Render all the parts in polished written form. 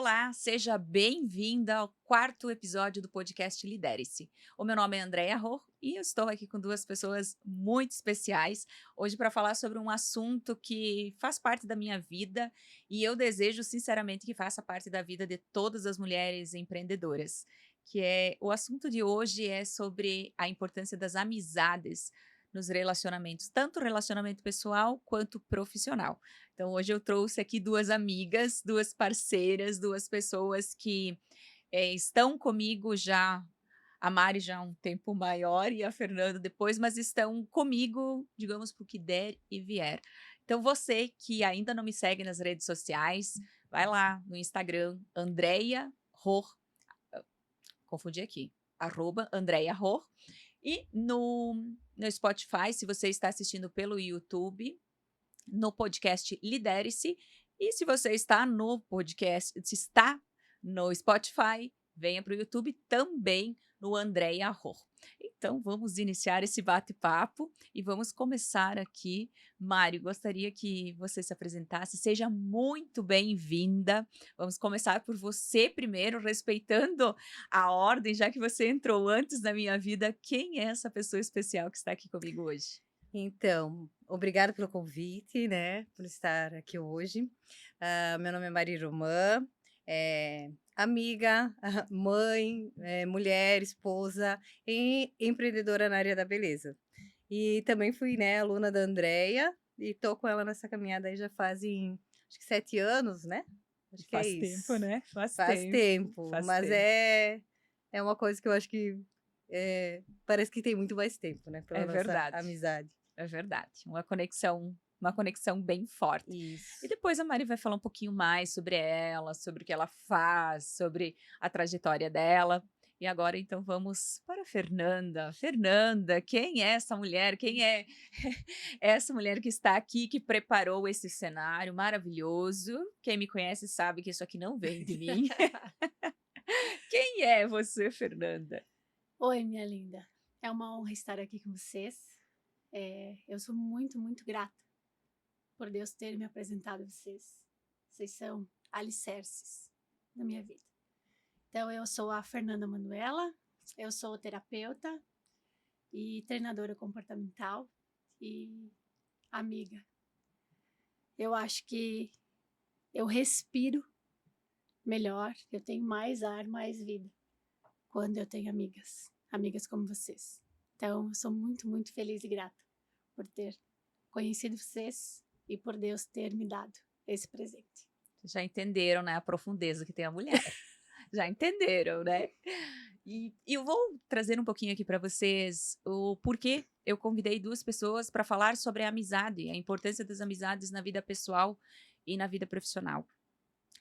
Olá, seja bem-vinda ao quarto episódio do podcast Lidere-se. O meu nome é Andréia Ror e eu estou aqui com duas pessoas muito especiais hoje para falar sobre um assunto que faz parte da minha vida e eu desejo sinceramente que faça parte da vida de todas as mulheres empreendedoras. O assunto de hoje é sobre a importância das amizades nos relacionamentos, tanto relacionamento pessoal quanto profissional. Então, hoje eu trouxe aqui duas amigas, duas parceiras, duas pessoas que estão comigo já, a Mari já há um tempo maior e a Fernanda depois, mas estão comigo, digamos, para o que der e vier. Então, você que ainda não me segue nas redes sociais, vai lá no Instagram, Andreia Ror, confundi aqui, @Andreia Ror, e no Spotify, se você está assistindo pelo YouTube, no podcast Lidere-se. E se você está no podcast, se está no Spotify, venha para o YouTube também no Andréia Ror. Então, vamos iniciar esse bate-papo e vamos começar aqui. Mário, gostaria que você se apresentasse. Seja muito bem-vinda. Vamos começar por você primeiro, respeitando a ordem, já que você entrou antes na minha vida. Quem é essa pessoa especial que está aqui comigo hoje? Então, obrigada pelo convite, né, por estar aqui hoje. Meu nome é Mari Romã, amiga, mãe, mulher, esposa e empreendedora na área da beleza. E também fui, né, aluna da Andrea e tô com ela nessa caminhada aí já fazem, acho que 7 anos, né? Acho que é Faz tempo, isso. né? Faz Faz tempo, tempo, faz mas tempo. é uma coisa que eu acho que parece que tem muito mais tempo, né, pela É nossa verdade, amizade. é verdade. Uma conexão bem forte. E Isso. depois a Mari vai falar um pouquinho mais sobre ela, sobre o que ela faz, sobre a trajetória dela. E agora, então, vamos para a Fernanda. Fernanda, quem é essa mulher? Quem é essa mulher que está aqui, que preparou esse cenário maravilhoso? Quem me conhece sabe que isso aqui não vem de mim. Quem é você, Fernanda? Oi, minha linda. É uma honra estar aqui com vocês. Eu sou muito, muito grata por Deus ter me apresentado a vocês. Vocês são alicerces na minha vida. Então, eu sou a Fernanda Manuela, eu sou terapeuta e treinadora comportamental e amiga. Eu acho que eu respiro melhor, eu tenho mais ar, mais vida quando eu tenho amigas, amigas como vocês. Então, eu sou muito, muito feliz e grata por ter conhecido vocês e por Deus ter me dado esse presente. Já entenderam, né, a profundeza que tem a mulher. Já entenderam, né? E eu vou trazer um pouquinho aqui para vocês o porquê eu convidei duas pessoas para falar sobre a amizade, a importância das amizades na vida pessoal e na vida profissional.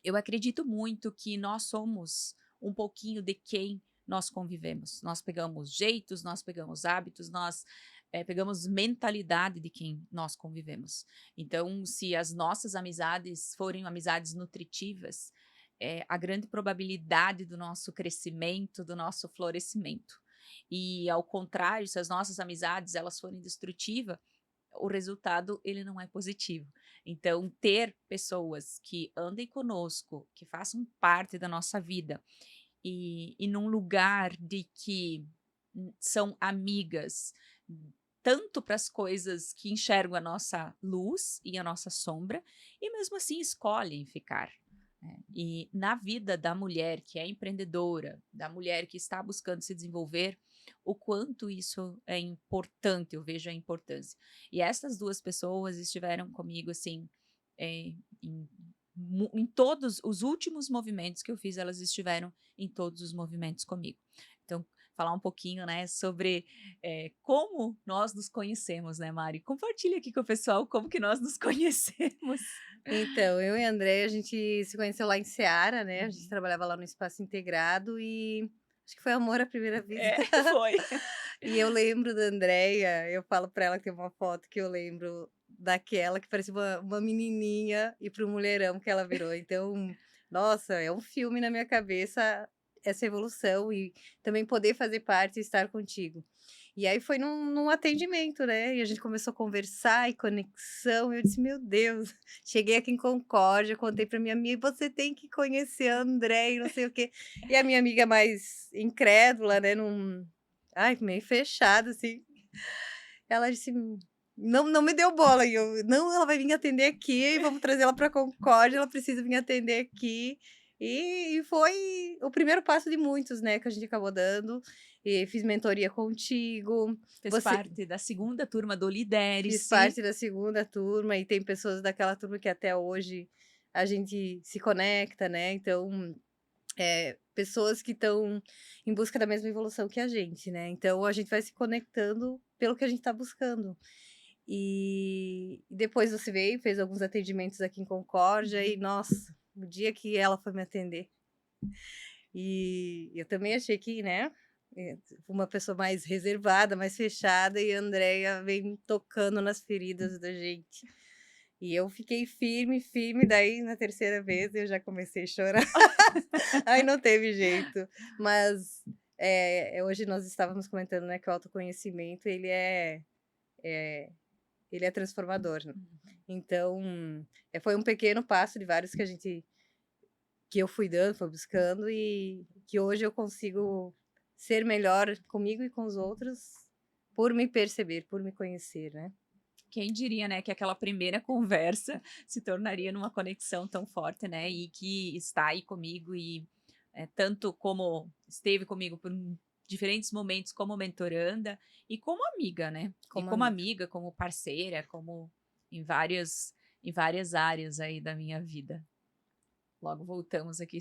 Eu acredito muito que nós somos um pouquinho de quem nós convivemos. Nós pegamos jeitos, nós pegamos hábitos, nós pegamos mentalidade de quem nós convivemos. Então, se as nossas amizades forem amizades nutritivas, a grande probabilidade do nosso crescimento, do nosso florescimento. E ao contrário, se as nossas amizades elas forem destrutivas, o resultado ele não é positivo. Então, ter pessoas que andem conosco, que façam parte da nossa vida e num lugar de que são amigas, tanto para as coisas que enxergam a nossa luz e a nossa sombra, e mesmo assim escolhem ficar. Né? E na vida da mulher que é empreendedora, da mulher que está buscando se desenvolver, o quanto isso é importante, eu vejo a importância. E essas duas pessoas estiveram comigo assim, eh, em, em todos os últimos movimentos que eu fiz, elas estiveram em todos os movimentos comigo. Então, falar um pouquinho, né, sobre como nós nos conhecemos, né, Mari? Compartilha aqui com o pessoal como que nós nos conhecemos. Então, eu e a Andréia, a gente se conheceu lá em Ceará, né, a gente Uhum. trabalhava lá no Espaço Integrado e acho que foi amor à primeira É, vista. foi. E eu lembro da Andréia, eu falo pra ela que tem uma foto que eu lembro daquela que parecia uma menininha e para o mulherão que ela virou. Então, nossa, é um filme na minha cabeça essa evolução e também poder fazer parte e estar contigo. E aí foi num atendimento, né, e a gente começou a conversar e conexão, e eu disse: "Meu Deus", cheguei aqui em Concórdia, contei pra minha amiga: "Você tem que conhecer a André e não sei o quê". E a minha amiga mais incrédula, né, ai, meio fechada, assim, ela disse não me deu bola, e eu: "Não, ela vai vir atender aqui, vamos trazer ela pra Concórdia, ela precisa vir atender aqui". E foi o primeiro passo de muitos, né, que a gente acabou dando, e fiz mentoria contigo, Fez você parte da segunda turma do fiz Lidere-se. parte da segunda turma e tem pessoas daquela turma que até hoje a gente se conecta, né, então, pessoas que estão em busca da mesma evolução que a gente, né, então a gente vai se conectando pelo que a gente está buscando. E depois você veio, fez alguns atendimentos aqui em Concórdia e, nossa, o dia que ela foi me atender, e eu também achei que, né, uma pessoa mais reservada, mais fechada, e a Andrea vem tocando nas feridas da gente. E eu fiquei firme, firme, daí na terceira vez eu já comecei a chorar. Aí não teve jeito. Mas, hoje nós estávamos comentando, né, que o autoconhecimento eh, ele é transformador, né. Então, foi um pequeno passo de vários que eu fui dando, fui buscando e que hoje eu consigo ser melhor comigo e com os outros por me perceber, por me conhecer, né. Quem diria, né, que aquela primeira conversa se tornaria numa conexão tão forte, né, e que está aí comigo e, tanto como esteve comigo por diferentes momentos como mentoranda e como amiga, né, e Como como amiga. amiga, como parceira, como em várias áreas aí da minha vida. Logo voltamos aqui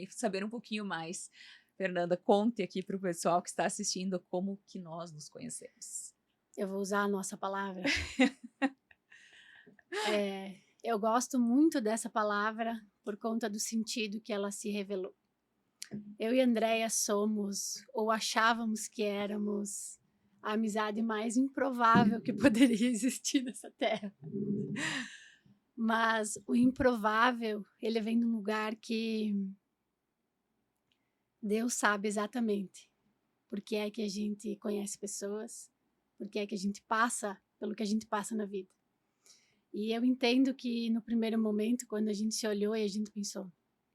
saber um pouquinho mais. Fernanda, conte aqui para o pessoal que está assistindo como que nós nos conhecemos. Eu vou usar a nossa palavra. Eu gosto muito dessa palavra por conta do sentido que ela se revelou. Eu e a Andrea somos, ou achávamos que éramos, a amizade mais improvável que poderia existir nessa terra. Mas o improvável, ele vem de um lugar que Deus sabe exatamente por que é que a gente conhece pessoas, por que é que a gente passa pelo que a gente passa na vida. E eu entendo que no primeiro momento, quando a gente se olhou e a gente pensou,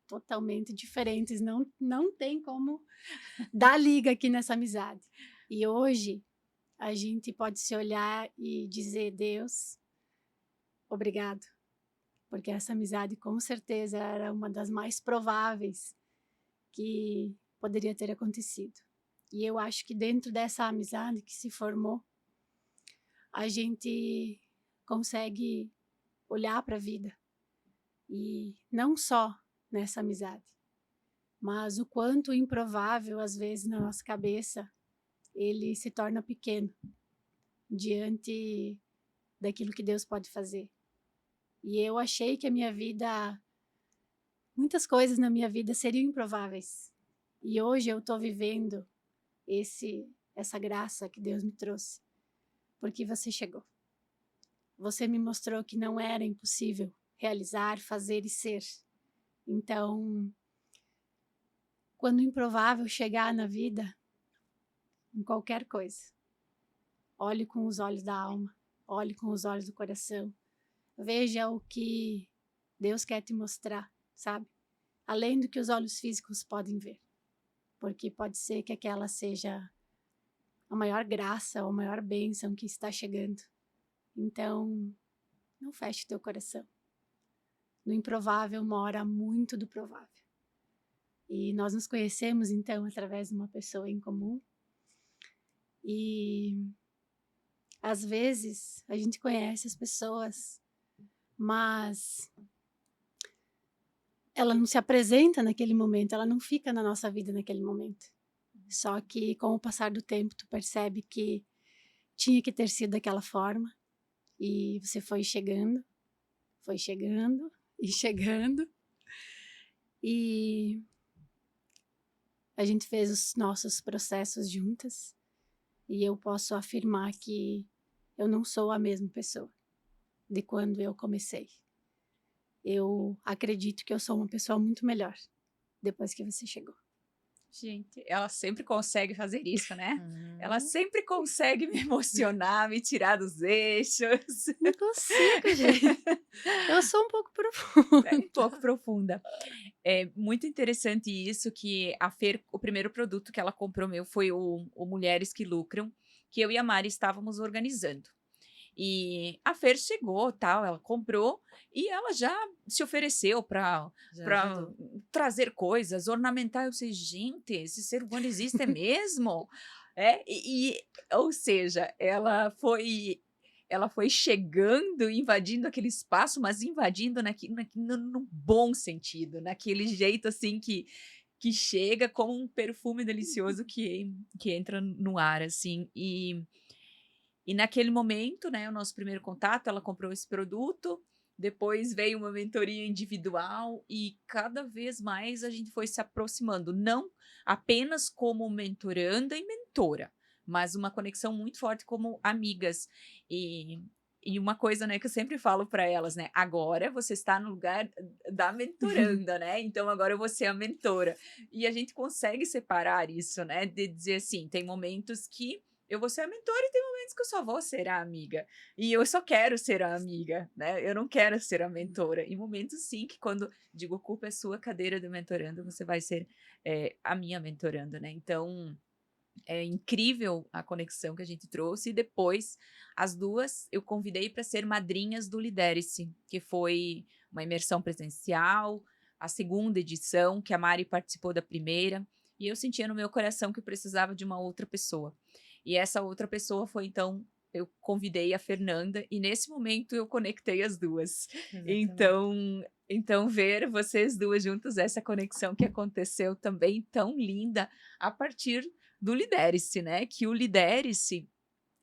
totalmente diferentes, não tem como dar liga aqui nessa amizade. E hoje a gente pode se olhar e dizer, Deus, obrigado, porque essa amizade com certeza era uma das mais prováveis que poderia ter acontecido. E eu acho que dentro dessa amizade que se formou, a gente consegue olhar para a vida e não só nessa amizade, mas o quanto improvável às vezes na nossa cabeça ele se torna pequeno diante daquilo que Deus pode fazer. E eu achei que a minha vida, muitas coisas na minha vida seriam improváveis. E hoje eu estou vivendo essa graça que Deus me trouxe, porque você chegou. Você me mostrou que não era impossível realizar, fazer e ser. Então, quando o improvável chegar na vida, em qualquer coisa, olhe com os olhos da alma, olhe com os olhos do coração, veja o que Deus quer te mostrar, sabe? Além do que os olhos físicos podem ver, porque pode ser que aquela seja a maior graça ou a maior bênção que está chegando. Então, não feche teu coração. No improvável mora muito do provável. E nós nos conhecemos, então, através de uma pessoa em comum. E, às vezes, a gente conhece as pessoas, mas ela não se apresenta naquele momento, ela não fica na nossa vida naquele momento. Só que, com o passar do tempo, tu percebe que tinha que ter sido daquela forma. E você foi chegando e chegando. E a gente fez os nossos processos juntas. E eu posso afirmar que eu não sou a mesma pessoa de quando eu comecei. Eu acredito que eu sou uma pessoa muito melhor depois que você chegou. Gente, ela sempre consegue fazer isso, né? Ela Uhum. sempre consegue me emocionar, me tirar dos eixos. Não consigo, gente. Eu sou um pouco É profunda. um pouco profunda. É muito interessante isso que a Fer, o primeiro produto que ela comprou meu foi o Mulheres que Lucram, que eu e a Mari estávamos organizando. E a Fer chegou, tal, ela comprou e ela já se ofereceu para Já ajudou. trazer coisas, ornamentar. Eu sei, gente, esse ser humano existe mesmo? É, ou seja, ela foi chegando, invadindo aquele espaço, mas invadindo no bom sentido, naquele jeito assim que chega como um perfume delicioso que entra no ar, assim. E naquele momento, né, o nosso primeiro contato, ela comprou esse produto, depois veio uma mentoria individual e cada vez mais a gente foi se aproximando, não apenas como mentoranda e mentora, mas uma conexão muito forte como amigas. E, e uma coisa, né, que eu sempre falo para elas, né, agora você está no lugar da mentoranda, né? Então agora eu vou ser a mentora. E a gente consegue separar isso, né, de dizer assim, tem momentos que eu vou ser a mentora e tem momentos que eu só vou ser a amiga. E eu só quero ser a amiga, né? Eu não quero ser a mentora. Em momentos, sim, que quando digo, ocupa a sua cadeira do mentorando, você vai ser a minha mentoranda, né? Então, é incrível a conexão que a gente trouxe. E depois, as duas, eu convidei para ser madrinhas do Lidere-se, que foi uma imersão presencial, a segunda edição, que a Mari participou da primeira. E eu sentia no meu coração que eu precisava de uma outra pessoa. E essa outra pessoa foi, então, eu convidei a Fernanda, e nesse momento eu conectei as duas. Exatamente. Então ver vocês duas juntas, essa conexão que aconteceu também tão linda a partir do Lidere-se, né? Que o Lidere-se,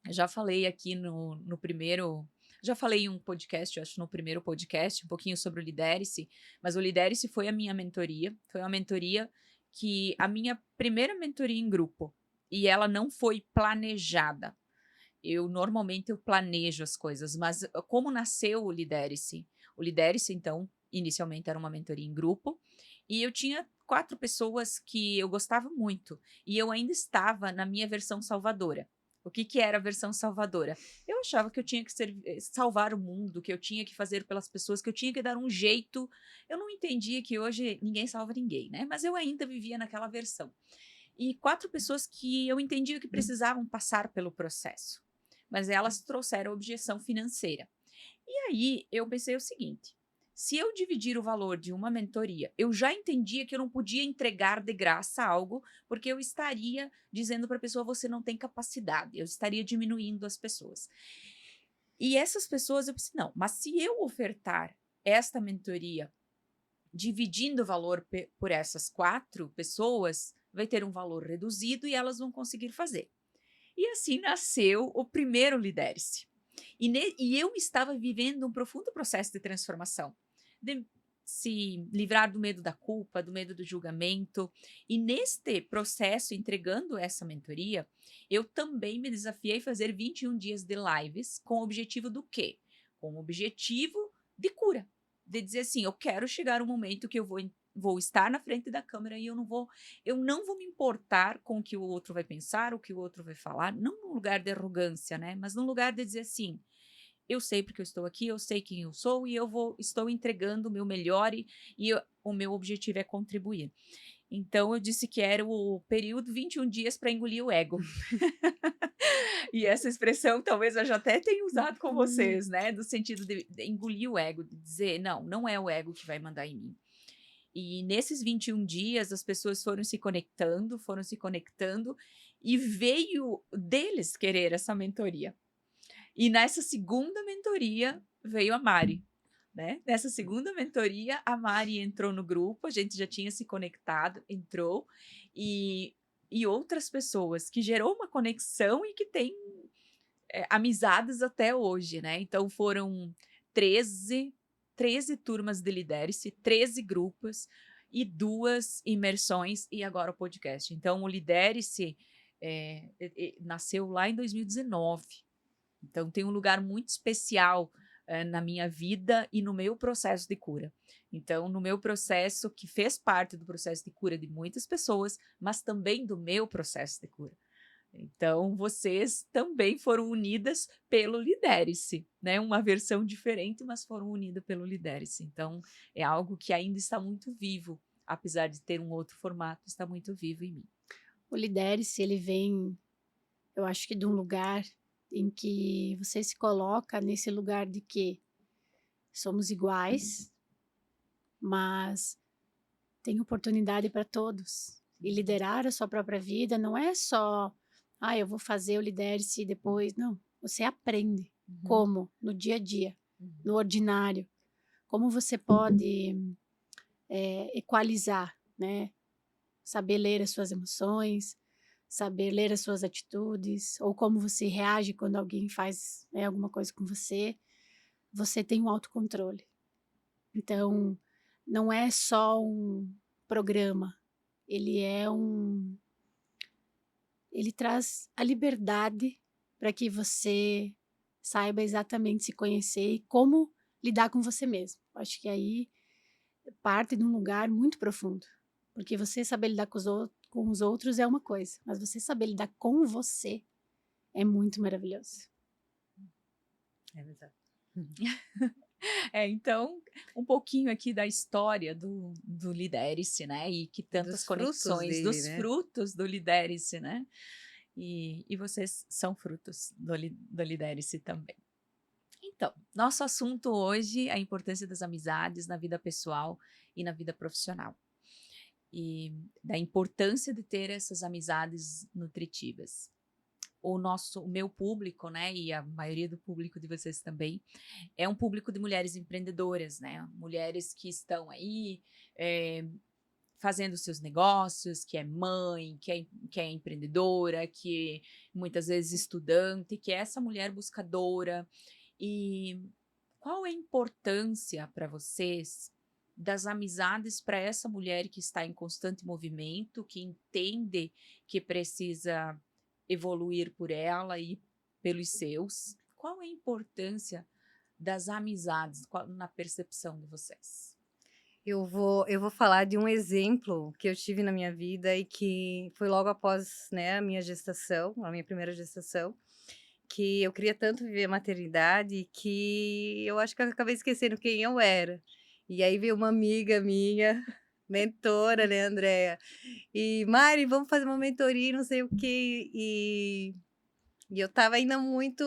já falei aqui no primeiro. Já falei em um podcast, eu acho, no primeiro podcast, um pouquinho sobre o Lidere-se, mas o Lidere-se foi a minha mentoria, foi uma mentoria que a minha primeira mentoria em grupo, e ela não foi planejada. Normalmente eu planejo as coisas, mas como nasceu o Lidere-se? O Lidere-se, então, inicialmente era uma mentoria em grupo, e eu tinha 4 pessoas que eu gostava muito, e eu ainda estava na minha versão salvadora. O que que era a versão salvadora? Eu achava que eu tinha que salvar o mundo, que eu tinha que fazer pelas pessoas, que eu tinha que dar um jeito. Eu não entendia que hoje ninguém salva ninguém, né? Mas eu ainda vivia naquela versão. E 4 pessoas que eu entendia que precisavam passar pelo processo, mas elas trouxeram objeção financeira. E aí eu pensei o seguinte: se eu dividir o valor de uma mentoria, eu já entendia que eu não podia entregar de graça algo, porque eu estaria dizendo para a pessoa: você não tem capacidade, eu estaria diminuindo as pessoas. E essas pessoas eu pensei: não, mas se eu ofertar esta mentoria dividindo o valor por essas 4 pessoas, vai ter um valor reduzido e elas vão conseguir fazer. E assim nasceu o primeiro Lidere-se. E eu estava vivendo um profundo processo de transformação, de se livrar do medo da culpa, do medo do julgamento. E neste processo, entregando essa mentoria, eu também me desafiei a fazer 21 dias de lives com o objetivo do quê? Com o objetivo de cura. De dizer assim, eu quero chegar um momento que eu vou estar na frente da câmera e eu não vou me importar com o que o outro vai pensar, o que o outro vai falar, não num lugar de arrogância, né? Mas num lugar de dizer assim, eu sei porque eu estou aqui, eu sei quem eu sou e estou entregando o meu melhor e o meu objetivo é contribuir. Então eu disse que era o período 21 dias para engolir o ego. E essa expressão talvez eu já até tenha usado com vocês, né? Do sentido de engolir o ego, de dizer, não, não é o ego que vai mandar em mim. E nesses 21 dias, as pessoas foram se conectando, e veio deles querer essa mentoria. E nessa segunda mentoria veio a Mari, né? Nessa segunda mentoria, a Mari entrou no grupo, a gente já tinha se conectado, entrou, e outras pessoas, que gerou uma conexão e que tem amizades até hoje, né? Então foram 13 turmas de Lidere-se, 13 grupos e 2 imersões e agora o podcast. Então o Lidere-se nasceu lá em 2019. Então tem um lugar muito especial na minha vida e no meu processo de cura. Então, no meu processo, que fez parte do processo de cura de muitas pessoas, mas também do meu processo de cura. Então, vocês também foram unidas pelo Lidere-se, né? Uma versão diferente, mas foram unidas pelo Lidere-se. Então, é algo que ainda está muito vivo, apesar de ter um outro formato, está muito vivo em mim. O Lidere-se, ele vem, eu acho que de um lugar em que você se coloca nesse lugar de que somos iguais, mas tem oportunidade para todos. E liderar a sua própria vida não é só, eu vou fazer o Lidere-se e depois. Não, você aprende como, no dia a dia, no ordinário, como você pode equalizar, né? Saber ler as suas emoções, saber ler as suas atitudes, ou como você reage quando alguém faz, né, alguma coisa com você. Você tem um autocontrole. Então, não é só um programa, ele traz a liberdade para que você saiba exatamente se conhecer e como lidar com você mesmo. Acho que aí parte de um lugar muito profundo, porque você saber lidar com os outros é uma coisa, mas você saber lidar com você é muito maravilhoso. É verdade. Então, um pouquinho aqui da história do Lidere-se, né? E que tantas Dos frutos conexões, dele, dos né? frutos do Lidere-se, né? E vocês são frutos do Lidere-se também. Então, nosso assunto hoje é a importância das amizades na vida pessoal e na vida profissional. E da importância de ter essas amizades nutritivas. O meu público, né, e a maioria do público de vocês também, é um público de mulheres empreendedoras, né? Mulheres que estão aí fazendo seus negócios, que é mãe, que é empreendedora, que muitas vezes estudante, que é essa mulher buscadora. E qual é a importância para vocês das amizades para essa mulher que está em constante movimento, que entende que precisa evoluir por ela e pelos seus? Qual é a importância das amizades na percepção de vocês? Eu vou falar de um exemplo que eu tive na minha vida e que foi logo após, né, a minha gestação, a minha primeira gestação, que eu queria tanto viver a maternidade que eu acho que eu acabei esquecendo quem eu era. E aí veio uma amiga minha, mentora, né, Andréia? E Mari, vamos fazer uma mentoria, não sei o quê. E eu tava ainda muito.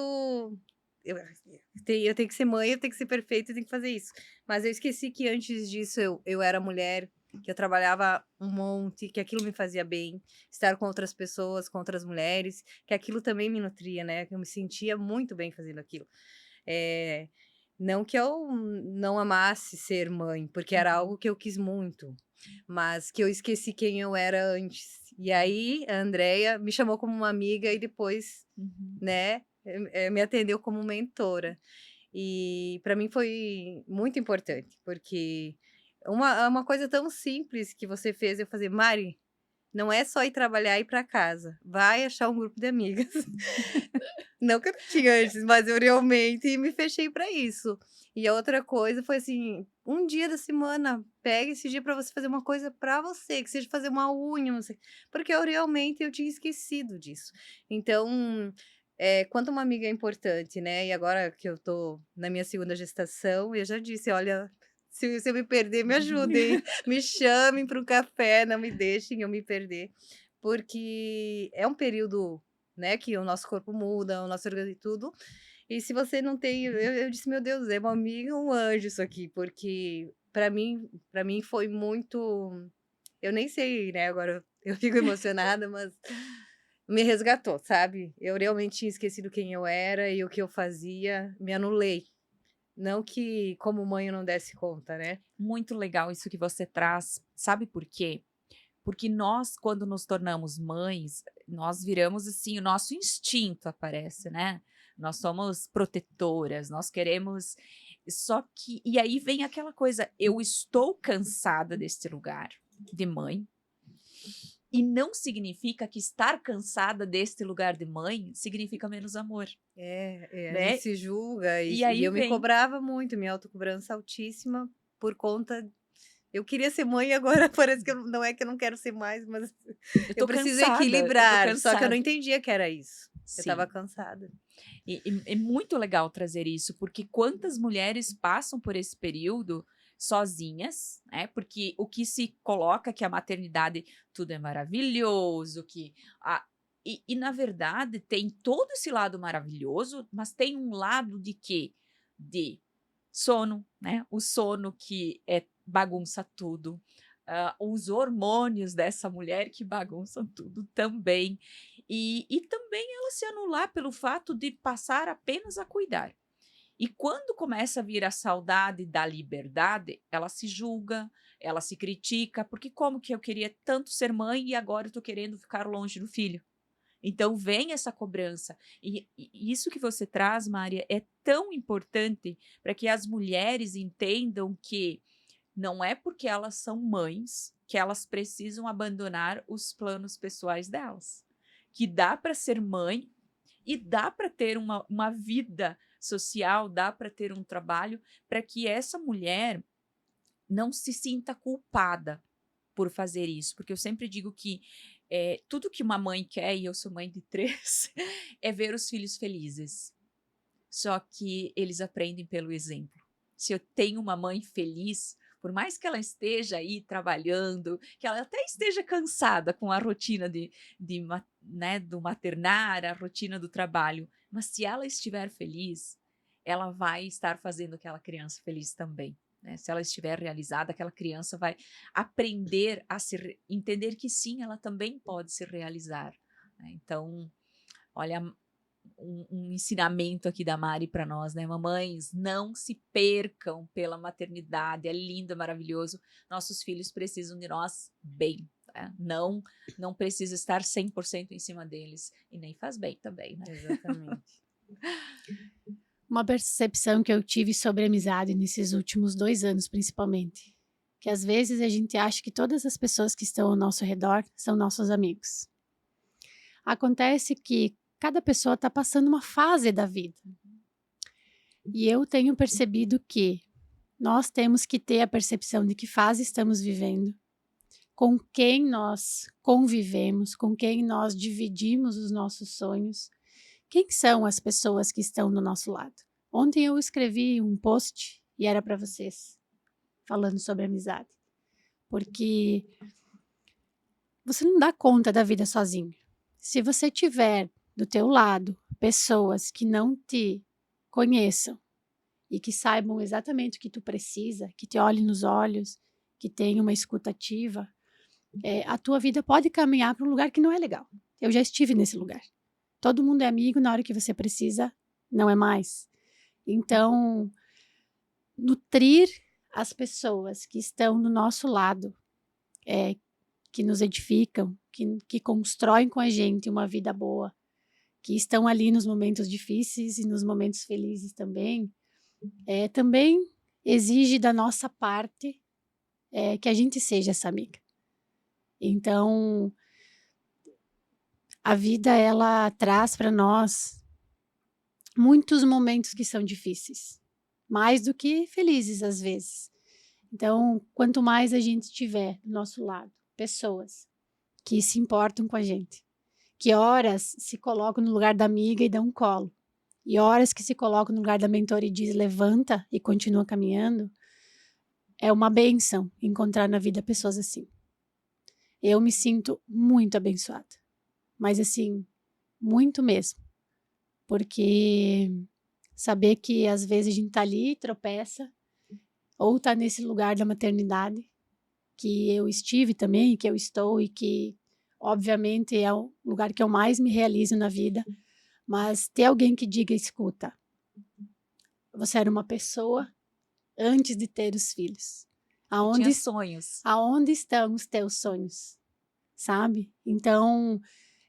Eu tenho que ser mãe, eu tenho que ser perfeita, eu tenho que fazer isso. Mas eu esqueci que antes disso eu era mulher, que eu trabalhava um monte, que aquilo me fazia bem, estar com outras pessoas, com outras mulheres, que aquilo também me nutria, né? Que eu me sentia muito bem fazendo aquilo. É, não que eu não amasse ser mãe, porque era algo que eu quis muito, mas que eu esqueci quem eu era antes. E aí a Andrea me chamou como uma amiga e depois, né, me atendeu como mentora. E para mim foi muito importante, porque uma coisa tão simples que você fez eu fazer, Mari, não é só ir trabalhar e ir para casa, vai achar um grupo de amigas. Não que eu não tinha antes, mas eu realmente me fechei para isso. E a outra coisa foi assim, um dia da semana, pega esse dia para você fazer uma coisa para você, que seja fazer uma unha, não sei, porque eu tinha esquecido disso. Então, quanto uma amiga é importante, né? E agora que eu tô na minha segunda gestação, eu já disse, olha, se eu me perder, me ajudem, me chamem para um café, não me deixem eu me perder, porque é um período, né, que o nosso corpo muda, o nosso organismo e tudo. E se você não tem, eu disse, meu Deus, é uma amiga, um anjo isso aqui, porque para mim foi muito, eu nem sei, né, agora eu fico emocionada, mas me resgatou, sabe? Eu realmente tinha esquecido quem eu era e o que eu fazia, me anulei. Não que como mãe eu não desse conta, né? Muito legal isso que você traz. Sabe por quê? Porque nós, quando nos tornamos mães, nós viramos assim, o nosso instinto aparece, né? Nós somos protetoras, nós queremos. Só que. E aí vem aquela coisa: eu estou cansada deste lugar de mãe. E não significa que estar cansada deste lugar de mãe significa menos amor, A gente né? se julga E e aí eu me vem. cobrava muito, minha autocobrança altíssima por conta eu queria ser mãe e agora parece que eu não é que eu não quero ser mais, mas Eu eu tô preciso cansada, eu tô equilibrar, só que eu não cansada. entendia que era isso. Eu estava Sim. cansada. E é muito legal trazer isso, porque quantas mulheres passam por esse período sozinhas, né? Porque o que se coloca que a maternidade tudo é maravilhoso, que na verdade tem todo esse lado maravilhoso, mas tem um lado de quê? De sono, né? O sono que bagunça tudo. Os hormônios dessa mulher que bagunçam tudo também. E também ela se anular pelo fato de passar apenas a cuidar. E quando começa a vir a saudade da liberdade, ela se julga, ela se critica, porque como que eu queria tanto ser mãe e agora eu tô querendo ficar longe do filho? Então vem essa cobrança. E isso que você traz, Mária, é tão importante para que as mulheres entendam que não é porque elas são mães que elas precisam abandonar os planos pessoais delas. Que dá para ser mãe e dá para ter uma vida social, dá para ter um trabalho, para que essa mulher não se sinta culpada por fazer isso. Porque eu sempre digo que tudo que uma mãe quer, e eu sou mãe de 3, é ver os filhos felizes. Só que eles aprendem pelo exemplo. Se eu tenho uma mãe feliz, por mais que ela esteja aí trabalhando, que ela até esteja cansada com a rotina né, do maternar, a rotina do trabalho, mas se ela estiver feliz, ela vai estar fazendo aquela criança feliz também. Né? Se ela estiver realizada, aquela criança vai aprender a entender que sim, ela também pode se realizar. Né? Então, olha, um ensinamento aqui da Mari para nós, né? Mamães, não se percam pela maternidade, é lindo, é maravilhoso. Nossos filhos precisam de nós bem, tá? Não precisa estar 100% em cima deles e nem faz bem também, né? Exatamente. Uma percepção que eu tive sobre amizade nesses últimos 2 anos, principalmente, que às vezes a gente acha que todas as pessoas que estão ao nosso redor são nossos amigos. Acontece que cada pessoa está passando uma fase da vida. E eu tenho percebido que nós temos que ter a percepção de que fase estamos vivendo, com quem nós convivemos, com quem nós dividimos os nossos sonhos, quem são as pessoas que estão do nosso lado. Ontem eu escrevi um post e era para vocês, falando sobre amizade, porque você não dá conta da vida sozinho. Se você tiver do teu lado pessoas que não te conheçam e que saibam exatamente o que tu precisa, que te olhem nos olhos, que tenham uma escuta ativa, a tua vida pode caminhar para um lugar que não é legal. Eu já estive nesse lugar. Todo mundo é amigo, na hora que você precisa, não é mais. Então, nutrir as pessoas que estão do nosso lado, que nos edificam, que constroem com a gente uma vida boa, que estão ali nos momentos difíceis e nos momentos felizes também, também exige da nossa parte que a gente seja essa amiga. Então, a vida, ela traz para nós muitos momentos que são difíceis, mais do que felizes às vezes. Então, quanto mais a gente tiver do nosso lado pessoas que se importam com a gente, que horas se colocam no lugar da amiga e dão um colo, e horas que se colocam no lugar da mentora e diz levanta e continua caminhando, é uma bênção encontrar na vida pessoas assim. Eu me sinto muito abençoada, mas assim, muito mesmo, porque saber que às vezes a gente tá ali, tropeça, ou tá nesse lugar da maternidade, que eu estive também, que eu estou e que obviamente é o lugar que eu mais me realizo na vida, mas ter alguém que diga, escuta, você era uma pessoa antes de ter os filhos. Tinha sonhos. Aonde estão os teus sonhos? Sabe? Então,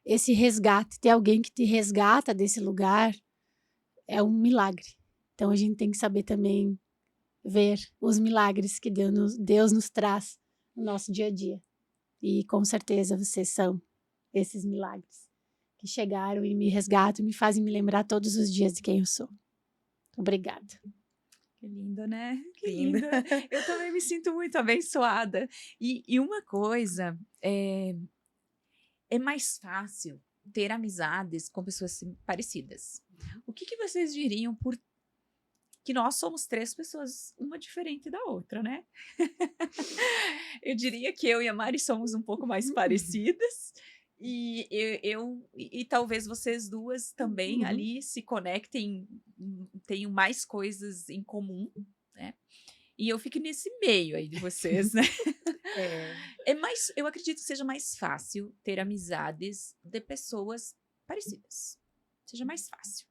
esse resgate, ter alguém que te resgata desse lugar é um milagre. Então, a gente tem que saber também ver os milagres que Deus nos traz no nosso dia a dia. E com certeza vocês são esses milagres que chegaram e me resgatam, me fazem me lembrar todos os dias de quem eu sou. Obrigada. Que lindo, né? Que Linda. lindo. Eu também me sinto muito abençoada. E uma coisa, é mais fácil ter amizades com pessoas parecidas. O que vocês diriam por que nós somos 3 pessoas, uma diferente da outra, né? Eu diria que eu e a Mari somos um pouco mais parecidas. E talvez vocês duas também ali se conectem, tenham mais coisas em comum, né? E eu fico nesse meio aí de vocês, né? Eu acredito que seja mais fácil ter amizades de pessoas parecidas. Seja mais fácil.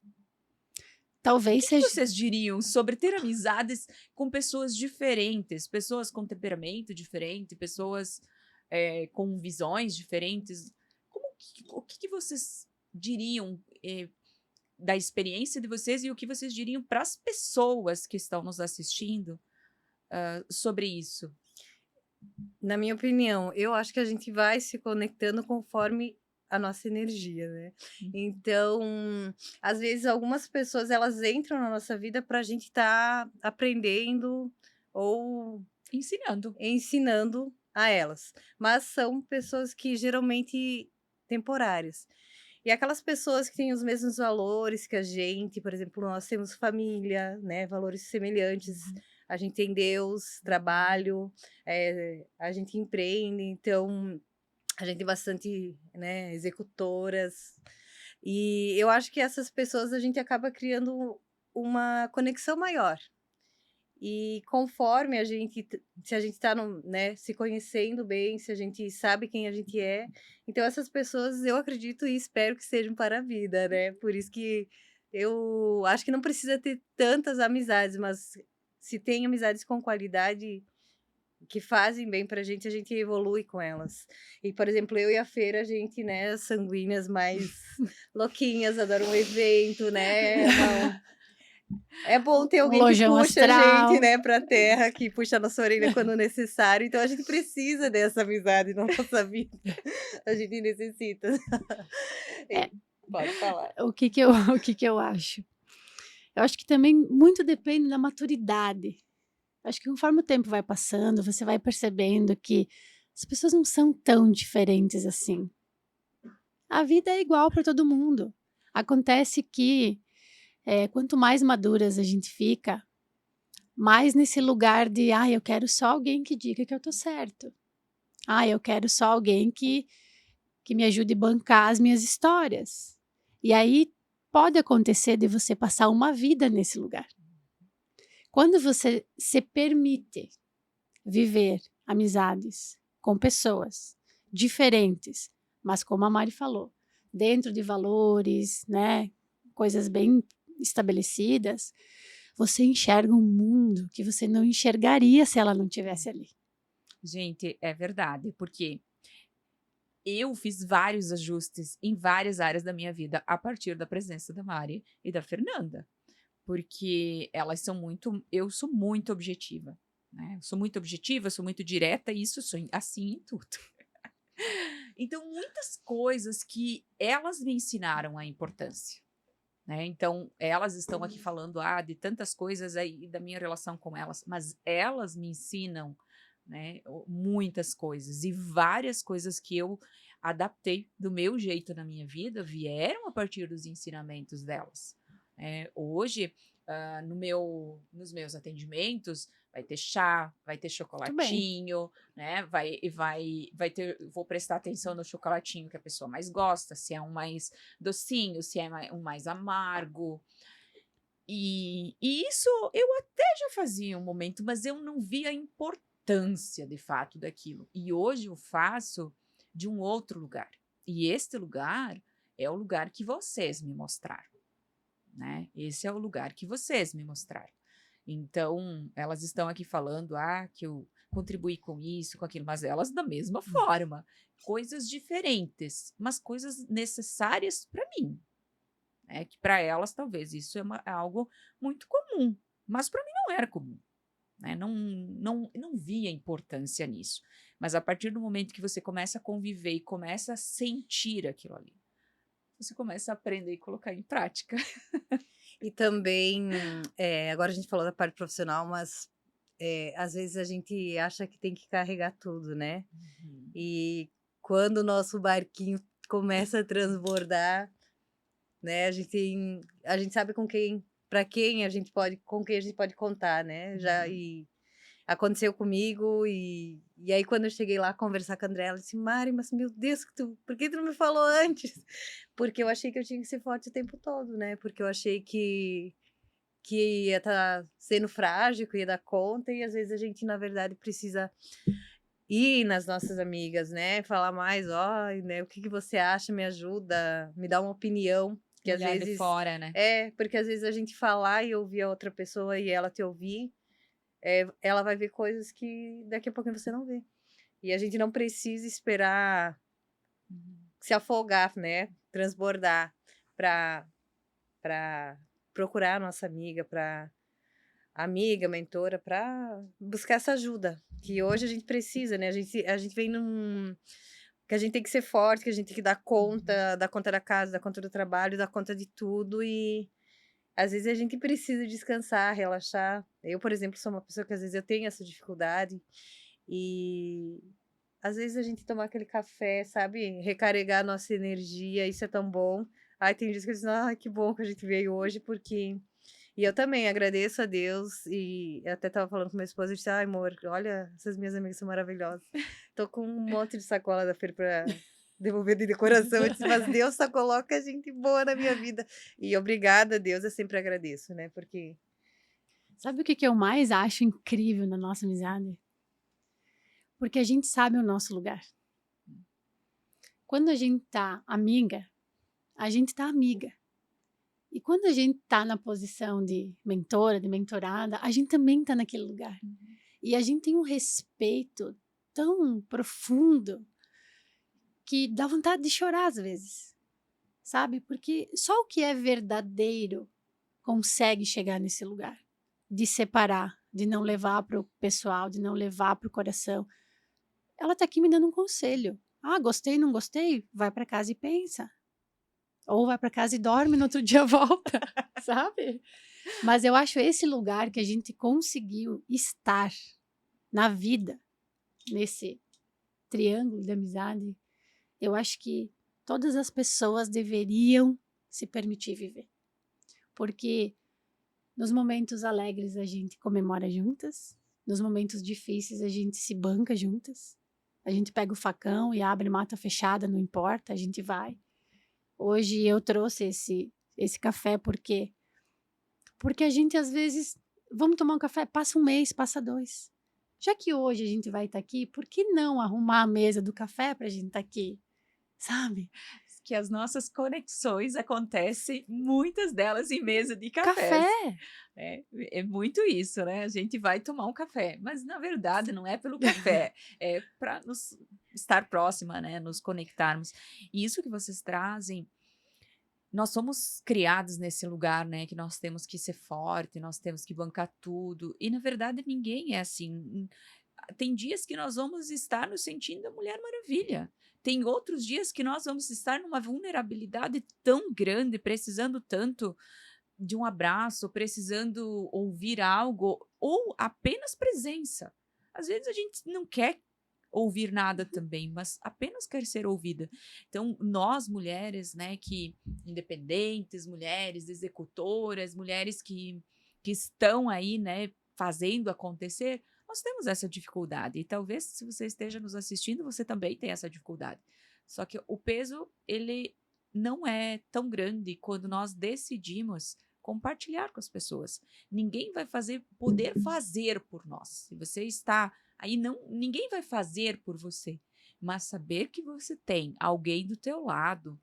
Talvez O que seja. vocês diriam sobre ter amizades com pessoas diferentes, pessoas com temperamento diferente, pessoas com visões diferentes? O que vocês diriam da experiência de vocês e o que vocês diriam para as pessoas que estão nos assistindo sobre isso? Na minha opinião, eu acho que a gente vai se conectando conforme a nossa energia, né? Então, às vezes algumas pessoas elas entram na nossa vida para a gente estar aprendendo ou ensinando a elas, mas são pessoas que geralmente temporárias. E aquelas pessoas que têm os mesmos valores que a gente, por exemplo, nós temos família, né, valores semelhantes. A gente tem Deus, trabalho, a gente empreende, então a gente tem bastante, né, executoras. E eu acho que essas pessoas a gente acaba criando uma conexão maior. E conforme se a gente está né, se conhecendo bem, se a gente sabe quem a gente é, então essas pessoas eu acredito e espero que sejam para a vida, né? Por isso que eu acho que não precisa ter tantas amizades, mas se tem amizades com qualidade que fazem bem pra gente, a gente evolui com elas. E, por exemplo, eu e a Feira, a gente, né, sanguíneas mais louquinhas, adora um evento, né? É bom ter alguém que lojão puxa a astral. gente, né, pra terra, que puxa a nossa orelha quando necessário. Então, a gente precisa dessa amizade na nossa vida. A gente necessita. Pode falar. O que eu acho? Eu acho que também muito depende da maturidade. Acho que conforme o tempo vai passando, você vai percebendo que as pessoas não são tão diferentes assim. A vida é igual para todo mundo. Acontece que quanto mais maduras a gente fica, mais nesse lugar de, eu quero só alguém que diga que eu tô certo. Eu quero só alguém que me ajude a bancar as minhas histórias. E aí pode acontecer de você passar uma vida nesse lugar. Quando você se permite viver amizades com pessoas diferentes, mas como a Mari falou, dentro de valores, né, coisas bem estabelecidas, você enxerga um mundo que você não enxergaria se ela não estivesse ali. Gente, é verdade, porque eu fiz vários ajustes em várias áreas da minha vida a partir da presença da Mari e da Fernanda, porque elas são eu sou muito objetiva, né? Eu sou muito objetiva, sou muito direta e isso sou assim em tudo. Então, muitas coisas que elas me ensinaram a importância, né? Então, elas estão aqui falando de tantas coisas aí da minha relação com elas, mas elas me ensinam, né, muitas coisas e várias coisas que eu adaptei do meu jeito na minha vida vieram a partir dos ensinamentos delas. Hoje, nos meus atendimentos, vai ter chá, vai ter chocolatinho, né? Vou prestar atenção no chocolatinho que a pessoa mais gosta, se é um mais docinho, se é um mais amargo. E isso eu até já fazia um momento, mas eu não via a importância de fato daquilo. E hoje eu faço de um outro lugar. E este lugar é o lugar que vocês me mostraram, né? Esse é o lugar que vocês me mostraram. Então, elas estão aqui falando que eu contribuí com isso, com aquilo, mas elas da mesma forma, coisas diferentes, mas coisas necessárias para mim, que para elas talvez isso é algo muito comum, mas para mim não era comum. né? Não via importância nisso. Mas a partir do momento que você começa a conviver e começa a sentir aquilo ali, você começa a aprender e colocar em prática. E também, agora a gente falou da parte profissional, mas às vezes a gente acha que tem que carregar tudo, né? Uhum. E quando o nosso barquinho começa a transbordar, né? A gente sabe com quem, para quem a gente pode, com quem a gente pode contar, né? Já Uhum. e aconteceu comigo e aí quando eu cheguei lá conversar com a André, ela disse: "Mari, mas meu Deus, por que tu não me falou antes?" Porque eu achei que eu tinha que ser forte o tempo todo, né? Porque eu achei que ia estar sendo frágil, que ia dar conta, e às vezes a gente, na verdade, precisa ir nas nossas amigas, né? Falar mais, ó, né? O que que você acha? Me ajuda, me dá uma opinião. Que às Olhar de vezes fora, né? porque às vezes a gente falar e ouvir a outra pessoa e ela te ouvir, ela vai ver coisas que daqui a pouquinho você não vê. E a gente não precisa esperar Uhum. se afogar, né? Transbordar para procurar a nossa amiga, mentora, para buscar essa ajuda, que hoje a gente precisa, né? A gente vem que a gente tem que ser forte, que a gente tem que Uhum. dar conta da casa, dar conta do trabalho, dar conta de tudo e às vezes a gente precisa descansar, relaxar. Eu, por exemplo, sou uma pessoa que às vezes eu tenho essa dificuldade e às vezes a gente tomar aquele café, sabe? Recarregar a nossa energia, isso é tão bom. Ai, tem dias que eu digo, ai, que bom que a gente veio hoje, porque e eu também agradeço a Deus e eu até estava falando com minha esposa, eu disse: "Ai, amor, olha, essas minhas amigas são maravilhosas. Tô com um monte de sacola da feira para devolver de decoração", eu disse: "Mas Deus só coloca gente boa na minha vida". E obrigada a Deus, eu sempre agradeço, né, porque Sabe o que que eu mais acho incrível na nossa amizade? Porque a gente sabe o nosso lugar. Quando a gente tá amiga, a gente tá amiga. E quando a gente tá na posição de mentora, de mentorada, a gente também tá naquele lugar. Uhum. E a gente tem um respeito tão profundo que dá vontade de chorar às vezes, sabe? Porque só o que é verdadeiro consegue chegar nesse lugar de separar, de não levar para o pessoal, de não levar para o coração. Ela tá aqui me dando um conselho. Ah, gostei, não gostei? Vai para casa e pensa. Ou vai para casa e dorme, no outro dia volta, sabe? Mas eu acho esse lugar que a gente conseguiu estar na vida, nesse triângulo de amizade, eu acho que todas as pessoas deveriam se permitir viver. Porque nos momentos alegres a gente comemora juntas, nos momentos difíceis a gente se banca juntas, a gente pega o facão e abre mata fechada, não importa, a gente vai. Hoje eu trouxe esse café porque a gente às vezes, vamos tomar um café, passa um mês, passa 2. Já que hoje a gente vai estar aqui, por que não arrumar a mesa do café para a gente estar aqui, sabe? Que as nossas conexões acontecem, muitas delas em mesa de Café! cafés. É muito isso, né? A gente vai tomar um café, mas na verdade não é pelo café, é para nos estar próxima, né? Nos conectarmos. E isso que vocês trazem, nós somos criados nesse lugar, né? Que nós temos que ser forte, nós temos que bancar tudo. E na verdade ninguém é assim. Tem dias que nós vamos estar nos sentindo a Mulher Maravilha. Tem outros dias que nós vamos estar numa vulnerabilidade tão grande, precisando tanto de um abraço, precisando ouvir algo, ou apenas presença. Às vezes a gente não quer ouvir nada também, mas apenas quer ser ouvida. Então, nós mulheres, né, que independentes, mulheres executoras, mulheres que estão aí, né, fazendo acontecer, nós temos essa dificuldade. E talvez se você esteja nos assistindo, você também tem essa dificuldade. Só que o peso, ele não é tão grande quando nós decidimos compartilhar com as pessoas. Ninguém vai poder fazer por nós. Se você está aí, não, ninguém vai fazer por você, mas saber que você tem alguém do teu lado,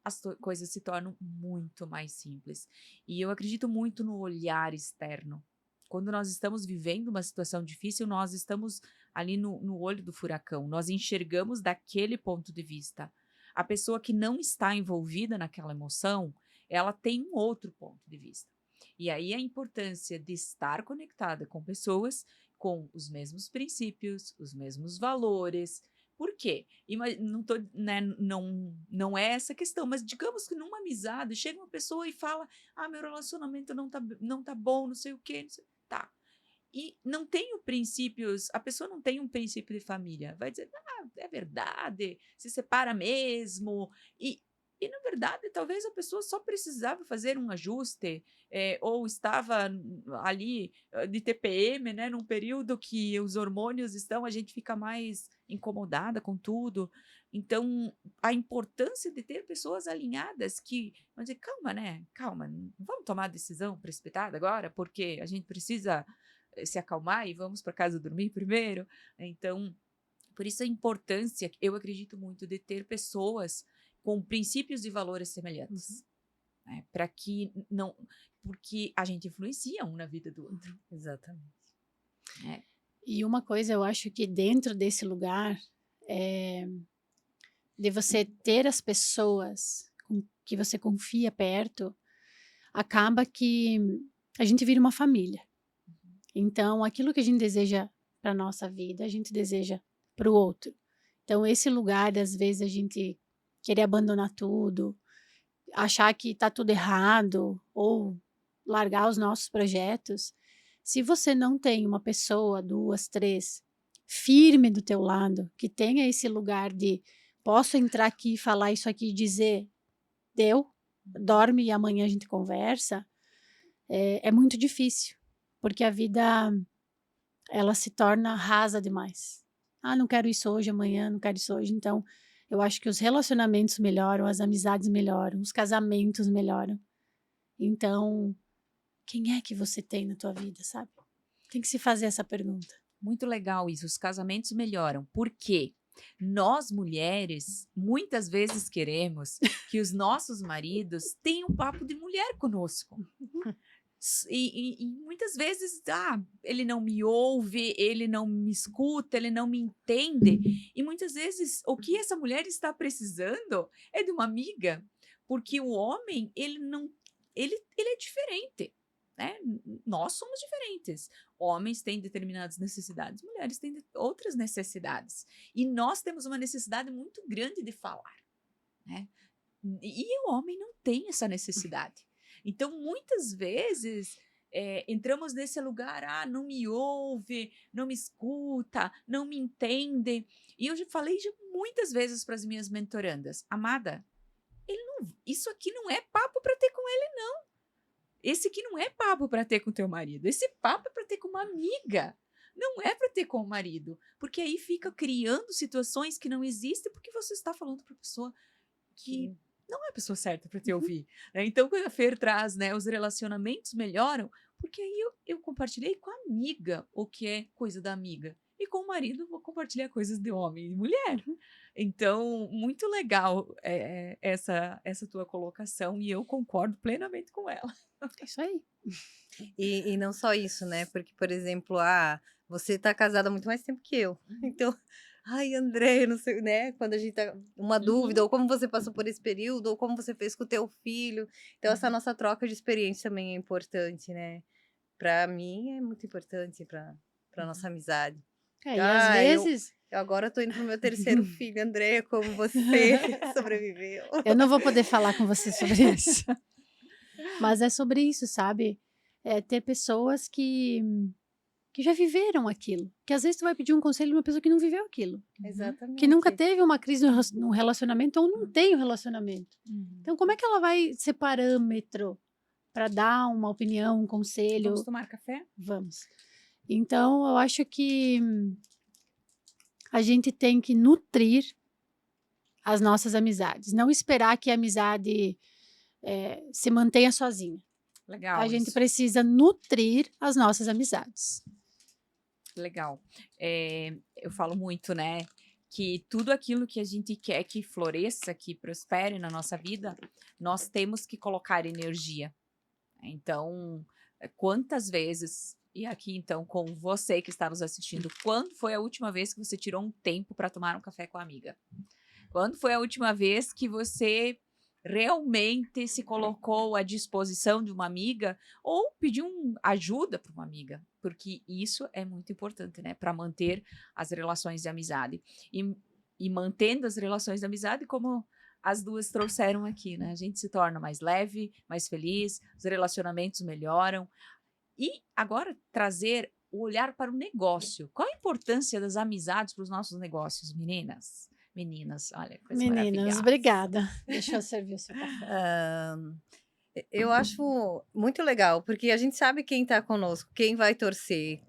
as coisas se tornam muito mais simples. E eu acredito muito no olhar externo. Quando nós estamos vivendo uma situação difícil, nós estamos ali no olho do furacão, nós enxergamos daquele ponto de vista. A pessoa que não está envolvida naquela emoção, ela tem um outro ponto de vista. E aí a importância de estar conectada com pessoas com os mesmos princípios, os mesmos valores. Por quê? Não, tô, né, não é essa questão, mas digamos que numa amizade chega uma pessoa e fala: ah, meu relacionamento não tá bom, não sei o quê, não sei. Tá. E não tem princípios, a pessoa não tem um princípio de família. Vai dizer, ah, é verdade, se separa mesmo. E na verdade, talvez a pessoa só precisava fazer um ajuste, ou estava ali de TPM, né, num período que os hormônios estão, a gente fica mais incomodada com tudo. Então, a importância de ter pessoas alinhadas que vão dizer, calma, né? Calma, não vamos tomar decisão precipitada agora, porque a gente precisa se acalmar e vamos para casa dormir primeiro. Então, por isso a importância, eu acredito muito, de ter pessoas com princípios e valores semelhantes, né? Para que não, porque a gente influencia um na vida do outro. Exatamente. Né? E uma coisa, eu acho que dentro desse lugar, de você ter as pessoas que você confia perto, acaba que a gente vira uma família. Então, aquilo que a gente deseja para nossa vida, a gente deseja para o outro. Então, esse lugar, às vezes, a gente querer abandonar tudo, achar que está tudo errado, ou largar os nossos projetos. Se você não tem uma pessoa, 2, 3, firme do teu lado, que tenha esse lugar de posso entrar aqui, falar isso aqui e dizer, deu, dorme e amanhã a gente conversa, é muito difícil, porque a vida, ela se torna rasa demais. Ah, não quero isso hoje, amanhã, não quero isso hoje. Então, eu acho que os relacionamentos melhoram, as amizades melhoram, os casamentos melhoram. Então, quem é que você tem na tua vida, sabe? Tem que se fazer essa pergunta. Muito legal isso, os casamentos melhoram. Por quê? Nós mulheres muitas vezes queremos que os nossos maridos tenham um papo de mulher conosco. E muitas vezes, ele não me ouve, ele não me escuta, ele não me entende. E muitas vezes o que essa mulher está precisando é de uma amiga, porque o homem, ele é diferente, né? Nós somos diferentes. Homens têm determinadas necessidades, mulheres têm outras necessidades. E nós temos uma necessidade muito grande de falar, né? E o homem não tem essa necessidade. Então, muitas vezes, entramos nesse lugar, não me ouve, não me escuta, não me entende. E eu já falei muitas vezes para as minhas mentorandas, amada, isso aqui não é papo para ter com ele, não. Esse aqui não é papo para ter com teu marido. Esse papo é para ter com uma amiga. Não é para ter com o marido. Porque aí fica criando situações que não existem porque você está falando para a pessoa que não é a pessoa certa para te ouvir. Né? Então, quando a Fer traz, né, os relacionamentos melhoram, porque aí eu compartilhei com a amiga o que é coisa da amiga. E com o marido, vou compartilhar coisas de homem e mulher. Então, muito legal essa tua colocação e eu concordo plenamente com ela. É isso aí. E não só isso, né? Porque, por exemplo, você tá casada há muito mais tempo que eu. Então, ai, André, não sei, né? Quando a gente tá uma dúvida, ou como você passou por esse período, ou como você fez com o teu filho. Então, essa nossa troca de experiência também é importante, né? Pra mim, é muito importante pra nossa amizade. E às vezes... Eu agora tô indo pro meu terceiro filho, André, como você sobreviveu. Eu não vou poder falar com você sobre isso. Mas é sobre isso, sabe? Ter pessoas que já viveram aquilo. Que às vezes tu vai pedir um conselho de uma pessoa que não viveu aquilo. Exatamente. Que nunca teve uma crise no relacionamento ou não tem um relacionamento. Então, como é que ela vai ser parâmetro para dar uma opinião, um conselho? Vamos tomar café? Vamos. Então, eu acho que a gente tem que nutrir as nossas amizades. Não esperar que a amizade se mantenha sozinha. Legal. A gente precisa nutrir as nossas amizades. Legal. Eu falo muito, né? Que tudo aquilo que a gente quer que floresça, que prospere na nossa vida, nós temos que colocar energia. Então, quantas vezes, e aqui então com você que está nos assistindo, quando foi a última vez que você tirou um tempo para tomar um café com a amiga? Quando foi a última vez que você realmente se colocou à disposição de uma amiga ou pediu ajuda para uma amiga, porque isso é muito importante, né, para manter as relações de amizade. E mantendo as relações de amizade, como as duas trouxeram aqui, né? A gente se torna mais leve, mais feliz, os relacionamentos melhoram. E agora trazer o olhar para o negócio. Qual a importância das amizades para os nossos negócios, meninas? Meninas, olha, que coisa Meninas, maravilhosa. obrigada. Deixa eu servir o seu café. Eu acho muito legal, porque a gente sabe quem está conosco, quem vai torcer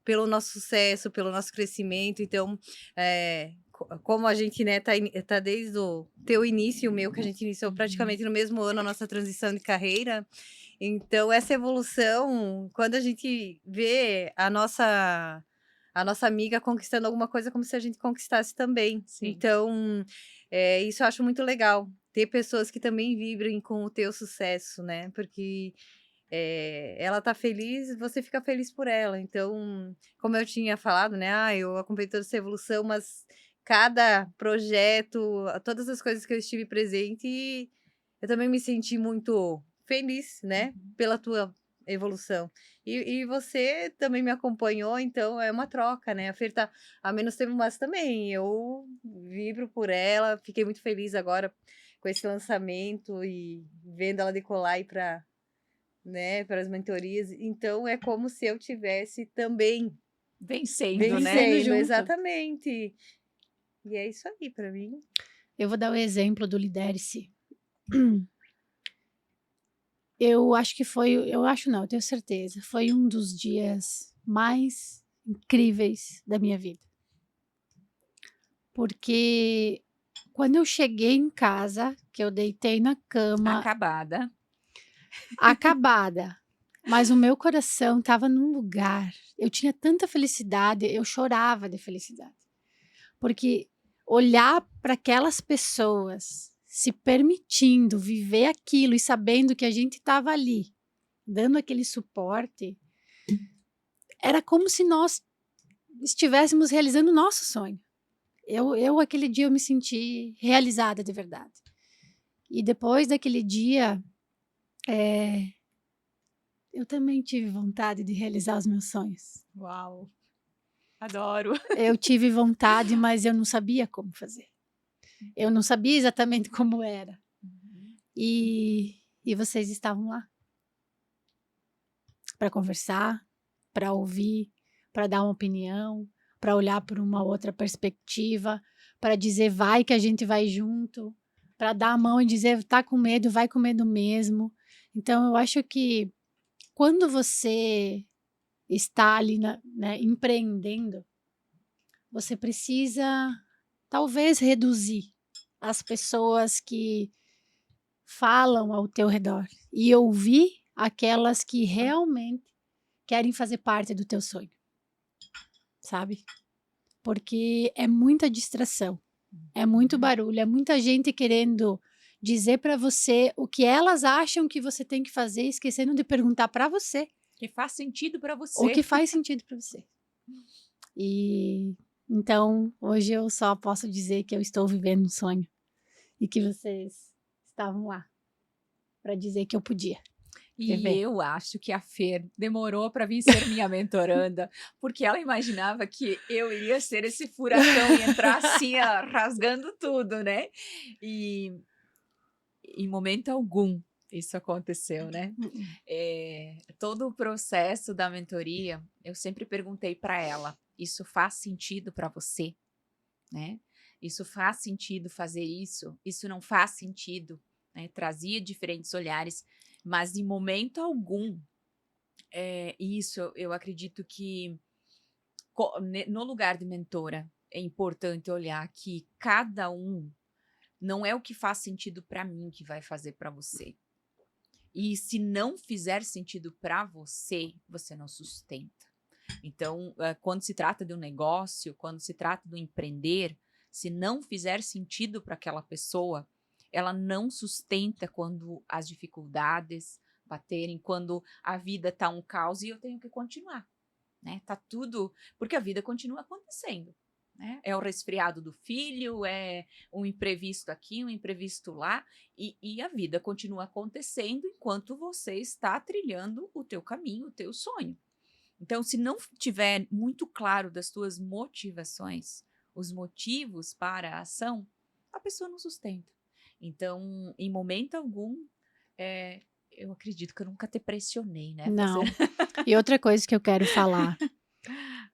pelo nosso sucesso, pelo nosso crescimento. Então, como a gente, né, tá desde o teu início e o meu, que a gente iniciou praticamente no mesmo ano a nossa transição de carreira. Então, essa evolução, quando a gente vê a nossa amiga conquistando alguma coisa, como se a gente conquistasse também. Sim. Então, isso eu acho muito legal. Ter pessoas que também vibrem com o teu sucesso, né? Porque ela tá feliz, você fica feliz por ela. Então, como eu tinha falado, né? Eu acompanhei toda essa evolução, mas cada projeto, todas as coisas que eu estive presente, eu também me senti muito feliz, né? Pela tua evolução. E você também me acompanhou, então é uma troca, né? A Fer tá há menos tempo, mas também eu vibro por ela, fiquei muito feliz agora com esse lançamento e vendo ela decolar e para, né, para as mentorias. Então é como se eu tivesse também Vencendo, né? vencendo, junto. exatamente. E é isso aí para mim. Eu vou dar o exemplo do Lidere-se. Eu acho que foi, eu acho não, eu tenho certeza, foi um dos dias mais incríveis da minha vida. Porque quando eu cheguei em casa, que eu deitei na cama, acabada, mas o meu coração estava num lugar, eu tinha tanta felicidade, eu chorava de felicidade. Porque olhar para aquelas pessoas se permitindo viver aquilo e sabendo que a gente estava ali, dando aquele suporte, era como se nós estivéssemos realizando o nosso sonho. Aquele dia, eu me senti realizada de verdade. E depois daquele dia, eu também tive vontade de realizar os meus sonhos. Uau! Adoro! Eu tive vontade, mas eu não sabia como fazer. Eu não sabia exatamente como era. E vocês estavam lá para conversar, para ouvir, para dar uma opinião, para olhar por uma outra perspectiva, para dizer vai que a gente vai junto, para dar a mão e dizer tá com medo, vai com medo mesmo. Então eu acho que quando você está ali né, empreendendo, você precisa talvez reduzir as pessoas que falam ao teu redor e ouvir aquelas que realmente querem fazer parte do teu sonho, sabe? Porque é muita distração, é muito barulho, é muita gente querendo dizer para você o que elas acham que você tem que fazer, esquecendo de perguntar para você Que faz sentido para você. o que faz sentido para você. E então, hoje eu só posso dizer que eu estou vivendo um sonho e que vocês estavam lá para dizer que eu podia. E viver. eu acho que a Fer demorou para vir ser minha mentoranda, porque ela imaginava que eu iria ser esse furacão e entrar assim, ó, rasgando tudo, né? E em momento algum isso aconteceu, né? Todo o processo da mentoria, eu sempre perguntei para ela: isso faz sentido para você, né? Isso faz sentido fazer isso? Isso não faz sentido, né? Trazia diferentes olhares, mas em momento algum, isso eu acredito que no lugar de mentora é importante olhar que cada um não é o que faz sentido para mim que vai fazer para você. E se não fizer sentido para você, você não sustenta. Então, quando se trata de um negócio, quando se trata do empreender, se não fizer sentido para aquela pessoa, ela não sustenta quando as dificuldades baterem, quando a vida tá um caos e eu tenho que continuar, né? Tá tudo, porque a vida continua acontecendo, né? É o resfriado do filho, é um imprevisto aqui, um imprevisto lá, e a vida continua acontecendo enquanto você está trilhando o teu caminho, o teu sonho. Então, se não tiver muito claro das tuas motivações, os motivos para a ação, a pessoa não sustenta. Então, em momento algum, eu acredito que eu nunca te pressionei, né? Não. E outra coisa que eu quero falar,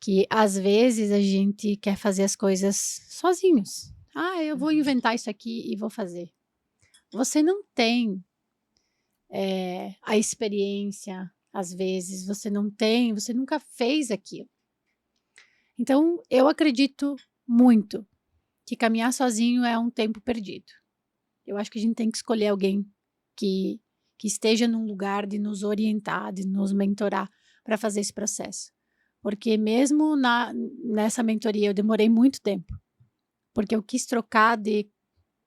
que às vezes a gente quer fazer as coisas sozinhos. Ah, eu vou inventar isso aqui e vou fazer. Você não tem a experiência, às vezes, você nunca fez aquilo. Então, eu acredito muito que caminhar sozinho é um tempo perdido. Eu acho que a gente tem que escolher alguém que esteja num lugar de nos orientar, de nos mentorar para fazer esse processo. Porque mesmo nessa mentoria eu demorei muito tempo, porque eu quis trocar de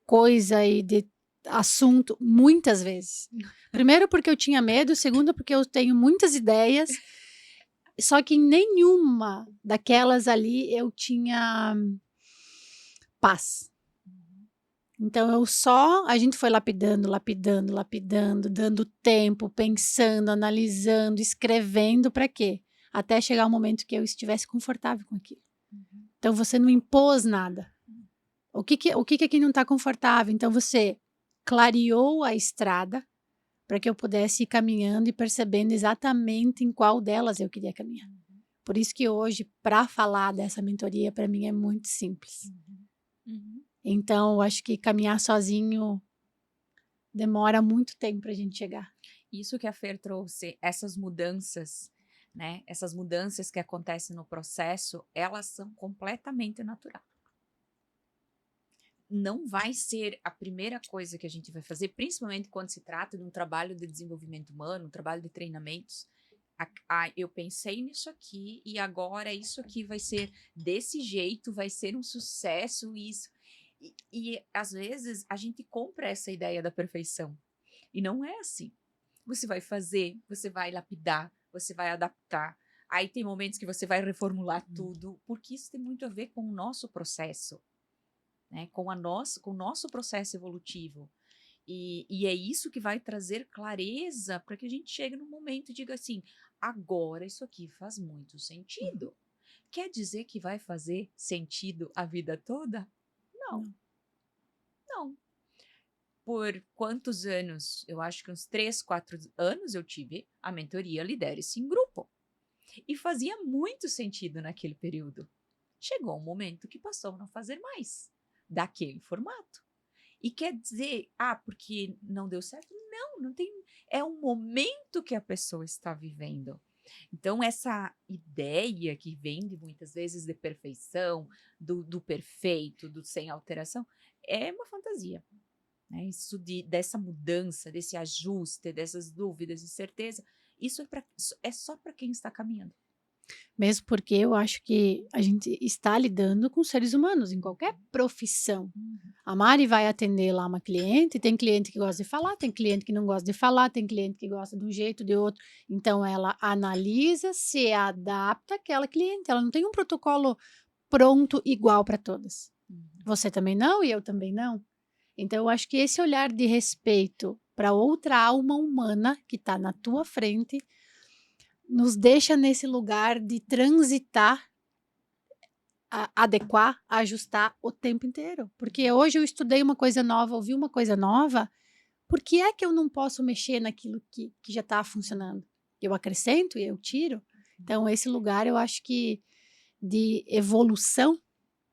coisa e de assunto muitas vezes. Primeiro porque eu tinha medo, segundo porque eu tenho muitas ideias, só que em nenhuma daquelas ali eu tinha paz. Então a gente foi lapidando, dando tempo, pensando, analisando, escrevendo para quê? Até chegar o momento que eu estivesse confortável com aquilo. Então você não impôs nada. O que aqui não está confortável? Então você clareou a estrada para que eu pudesse ir caminhando e percebendo exatamente em qual delas eu queria caminhar. Por isso que hoje, para falar dessa mentoria, para mim é muito simples. Então, eu acho que caminhar sozinho demora muito tempo para a gente chegar. Isso que a Fer trouxe, essas mudanças, né? Essas mudanças que acontecem no processo, elas são completamente naturais. Não vai ser a primeira coisa que a gente vai fazer, principalmente quando se trata de um trabalho de desenvolvimento humano, um trabalho de treinamentos. Eu pensei nisso aqui e agora isso aqui vai ser desse jeito, vai ser um sucesso, isso. E às vezes a gente compra essa ideia da perfeição. E não é assim. Você vai fazer, você vai lapidar, você vai adaptar. Aí tem momentos que você vai reformular tudo, porque isso tem muito a ver com o nosso processo, né? Com o nosso processo evolutivo. E é isso que vai trazer clareza para que a gente chegue num momento e diga assim: agora isso aqui faz muito sentido. Quer dizer que vai fazer sentido a vida toda? Não. Não. Por quantos anos? Eu acho que uns 3, 4 anos eu tive a mentoria Lidere-se em Grupo. E fazia muito sentido naquele período. Chegou um momento que passou a não fazer mais daquele formato. E quer dizer, porque não deu certo? Não, não tem. É um momento que a pessoa está vivendo. Então, essa ideia que vem de muitas vezes de perfeição, do perfeito, do sem alteração, é uma fantasia. Né? Isso dessa mudança, desse ajuste, dessas dúvidas, incerteza, isso é só para quem está caminhando. Mesmo porque eu acho que a gente está lidando com seres humanos em qualquer profissão. A Mari vai atender lá uma cliente, tem cliente que gosta de falar, tem cliente que não gosta de falar, tem cliente que gosta de um jeito, de outro. Então, ela analisa, se adapta àquela cliente. Ela não tem um protocolo pronto igual para todas. Você também não e eu também não. Então, eu acho que esse olhar de respeito para outra alma humana que está na tua frente nos deixa nesse lugar de transitar, adequar, ajustar o tempo inteiro. Porque hoje eu estudei uma coisa nova, ouvi uma coisa nova, por que é que eu não posso mexer naquilo que já está funcionando? Eu acrescento e eu tiro. Então, esse lugar eu acho que de evolução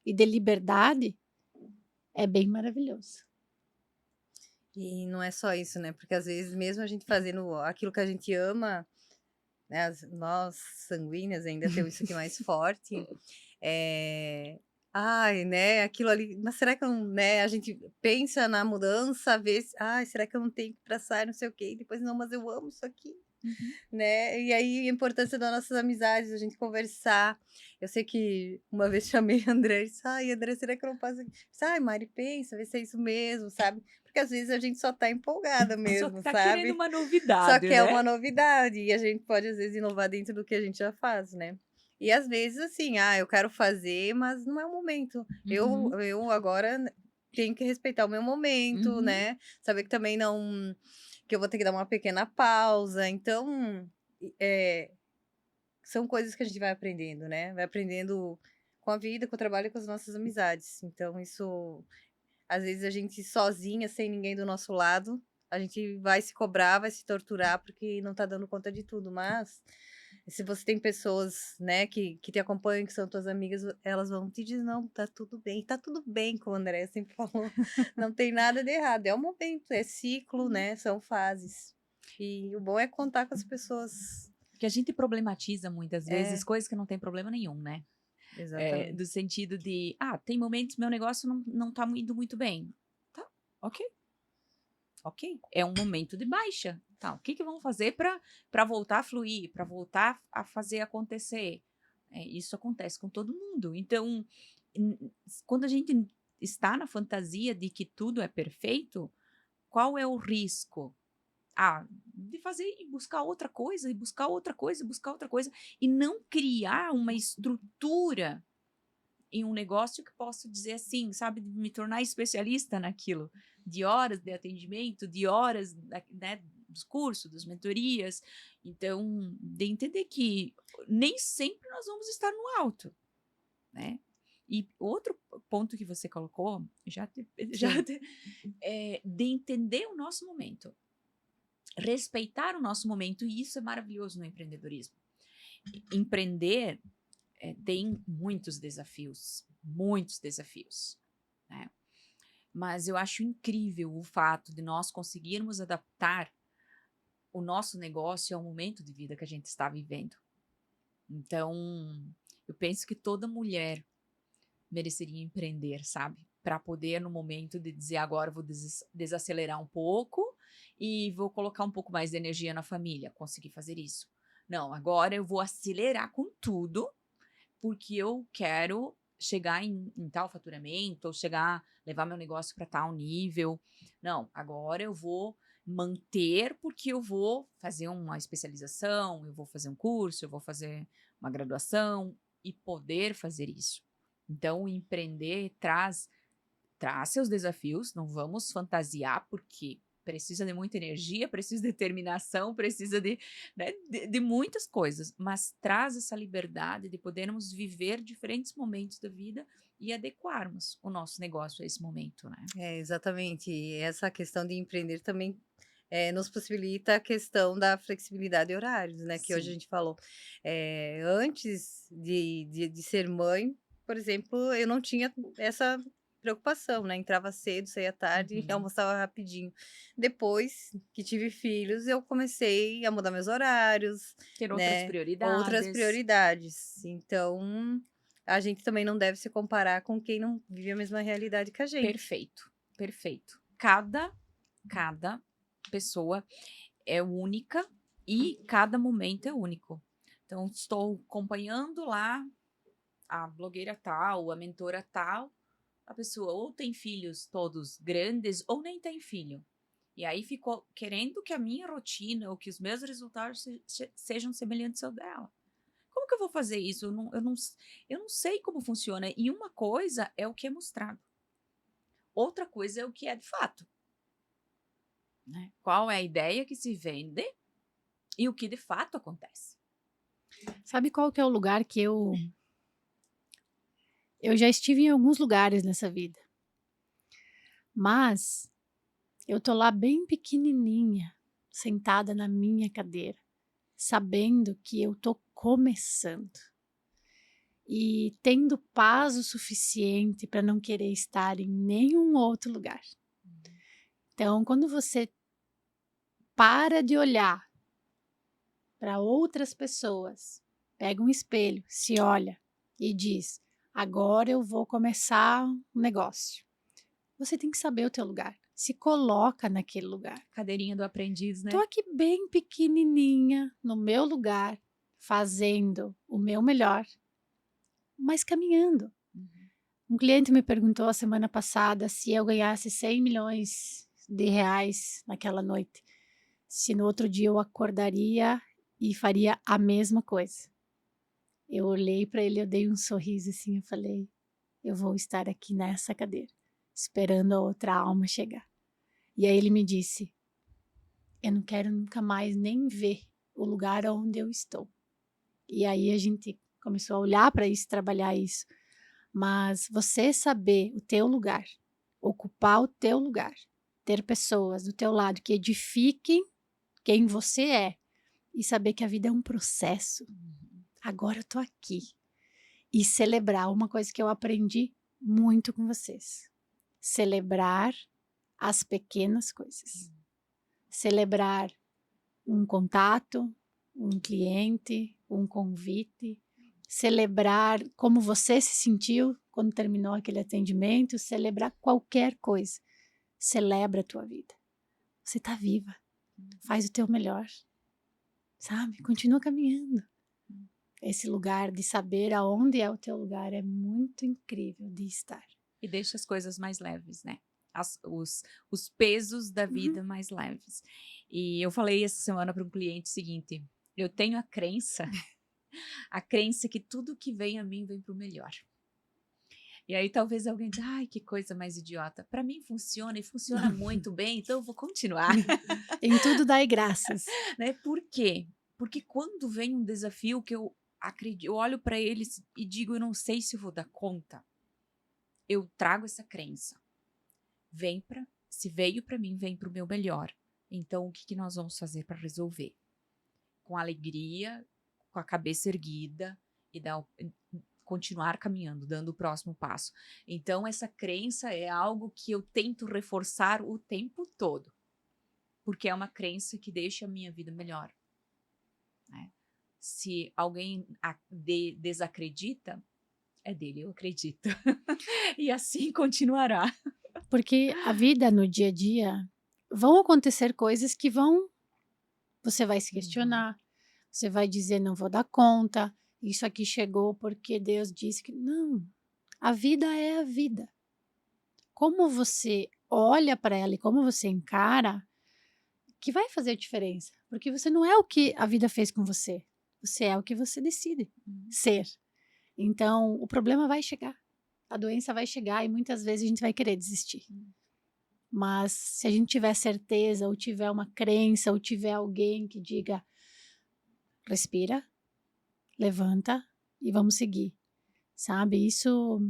e de liberdade é bem maravilhoso. E não é só isso, né? Porque às vezes, mesmo a gente fazendo aquilo que a gente ama, né? Nós sanguíneas ainda temos isso aqui mais forte. Ai, né? Aquilo ali, mas será que eu não, né? A gente pensa na mudança, vê, será que eu não tenho que traçar, não sei o quê? E depois, não, mas eu amo isso aqui. Né? E aí a importância das nossas amizades, a gente conversar. Eu sei que uma vez chamei a André e disse, André, será que eu não posso? Mari, pensa, vê se é isso mesmo, sabe? Porque às vezes a gente só tá empolgada mesmo, só tá sabe? querendo uma novidade, Só quer né? uma novidade, e a gente pode às vezes inovar dentro do que a gente já faz, né? E às vezes, assim, eu quero fazer, mas não é o momento. Uhum, Eu agora tenho que respeitar o meu momento, uhum. né? Saber que também não, que eu vou ter que dar uma pequena pausa. Então, é, são coisas que a gente vai aprendendo, né? Vai aprendendo com a vida, com o trabalho e com as nossas amizades. Então, isso, às vezes, a gente sozinha, sem ninguém do nosso lado, a gente vai se cobrar, vai se torturar, porque não tá dando conta de tudo. Mas, se você tem pessoas, né, que te acompanham, que são tuas amigas, elas vão te dizer, não, tá tudo bem. Tá tudo bem, como a Andrea sempre falou. Não tem nada de errado. É o momento, é ciclo, né? São fases. E o bom é contar com as pessoas. Porque a gente problematiza muitas vezes É, coisas que não tem problema nenhum, né? exatamente. Do sentido de, tem momentos meu negócio não tá indo muito bem. Tá, ok, ok. É um momento de baixa. Tá, o que vamos fazer para voltar a fluir, para voltar a fazer acontecer? Isso acontece com todo mundo. Então, quando a gente está na fantasia de que tudo é perfeito, qual é o risco? De fazer e buscar outra coisa, e buscar outra coisa, e buscar outra coisa, e não criar uma estrutura em um negócio que posso dizer assim, sabe, de me tornar especialista naquilo, de horas de atendimento, de horas, né, dos cursos, das mentorias. Então, de entender que nem sempre nós vamos estar no alto, né? E outro ponto que você colocou, Sim, de entender o nosso momento, respeitar o nosso momento, e isso é maravilhoso no empreendedorismo. Empreender tem muitos desafios, né? Mas eu acho incrível o fato de nós conseguirmos adaptar o nosso negócio ao momento de vida que a gente está vivendo. Então, eu penso que toda mulher mereceria empreender, sabe? Para poder, no momento de dizer agora, vou desacelerar um pouco e vou colocar um pouco mais de energia na família, conseguir fazer isso. Não, agora eu vou acelerar com tudo, porque eu quero chegar em tal faturamento, ou levar meu negócio para tal nível. Não, agora eu vou manter, porque eu vou fazer uma especialização, eu vou fazer um curso, eu vou fazer uma graduação e poder fazer isso. Então, o empreender traz seus desafios, não vamos fantasiar, porque precisa de muita energia, precisa de determinação, precisa né, de muitas coisas, mas traz essa liberdade de podermos viver diferentes momentos da vida e adequarmos o nosso negócio a esse momento, né? exatamente. E essa questão de empreender também nos possibilita a questão da flexibilidade de horários, né? Que hoje a Sim. gente falou. Antes de ser mãe, por exemplo, eu não tinha essa preocupação, né? Entrava cedo, saía tarde e Uhum. almoçava rapidinho. Depois que tive filhos, eu comecei a mudar meus horários, Ter outras né? Outras prioridades. prioridades. Então, a gente também não deve se comparar com quem não vive a mesma realidade que a gente. Perfeito, perfeito. Cada pessoa é única e cada momento é único. Então, estou acompanhando lá a blogueira tal, a mentora tal, a pessoa ou tem filhos todos grandes ou nem tem filho. E aí ficou querendo que a minha rotina ou que os meus resultados sejam semelhantes ao dela. Como que eu vou fazer isso? Eu não sei como funciona. E uma coisa é o que é mostrado, outra coisa é o que é de fato. Né? Qual é a ideia que se vende e o que de fato acontece. Sabe qual que é o lugar que eu já estive em alguns lugares nessa vida, mas eu tô lá bem pequenininha, sentada na minha cadeira, sabendo que eu tô começando e tendo paz o suficiente para não querer estar em nenhum outro lugar. Então, quando você para de olhar para outras pessoas, pega um espelho, se olha e diz: agora eu vou começar um negócio. Você tem que saber o teu lugar. Se coloca naquele lugar. Cadeirinha do aprendiz, Tô né? aqui bem pequenininha, no meu lugar, fazendo o meu melhor, mas caminhando. Uhum. Um cliente me perguntou a semana passada se eu ganhasse 100 milhões de reais naquela noite, se no outro dia eu acordaria e faria a mesma coisa. Eu olhei para ele, eu dei um sorriso assim, eu falei, eu vou estar aqui nessa cadeira, esperando a outra alma chegar. E aí ele me disse, eu não quero nunca mais nem ver o lugar onde eu estou. E aí a gente começou a olhar para isso, trabalhar isso. Mas você saber o teu lugar, ocupar o teu lugar, ter pessoas do teu lado que edifiquem quem você é e saber que a vida é um processo. Agora eu tô aqui. E celebrar uma coisa que eu aprendi muito com vocês. Celebrar as pequenas coisas. Celebrar um contato, um cliente, um convite, celebrar como você se sentiu quando terminou aquele atendimento, celebrar qualquer coisa. Celebra a tua vida. Você está viva. Faz o teu melhor. Sabe? Continua caminhando. Esse lugar de saber aonde é o teu lugar é muito incrível de estar. E deixa as coisas mais leves, né? Os pesos da vida mais leves. E eu falei essa semana para um cliente o seguinte: eu tenho a crença que tudo que vem a mim vem para o melhor. E aí talvez alguém diga, ai, que coisa mais idiota. Para mim funciona e funciona muito bem, então eu vou continuar. Em tudo dai graças. Né? Por quê? Porque quando vem um desafio que eu acredito, eu olho para eles e digo, eu não sei se eu vou dar conta. Eu trago essa crença. Se veio para mim, vem para o meu melhor. Então, o que nós vamos fazer para resolver? Com alegria, com a cabeça erguida e continuar caminhando, dando o próximo passo. Então, essa crença é algo que eu tento reforçar o tempo todo, porque é uma crença que deixa a minha vida melhor. Né? Se alguém desacredita, é dele, eu acredito. E assim continuará. Porque a vida no dia a dia vão acontecer coisas que você vai se questionar, você vai dizer não vou dar conta, isso aqui chegou porque Deus disse que não. A vida é a vida. Como você olha para ela e como você encara, que vai fazer diferença, porque você não é o que a vida fez com você. Você é o que você decide ser. Então, o problema vai chegar. A doença vai chegar e muitas vezes a gente vai querer desistir. Mas se a gente tiver certeza, ou tiver uma crença, ou tiver alguém que diga, respira, levanta e vamos seguir, sabe? Isso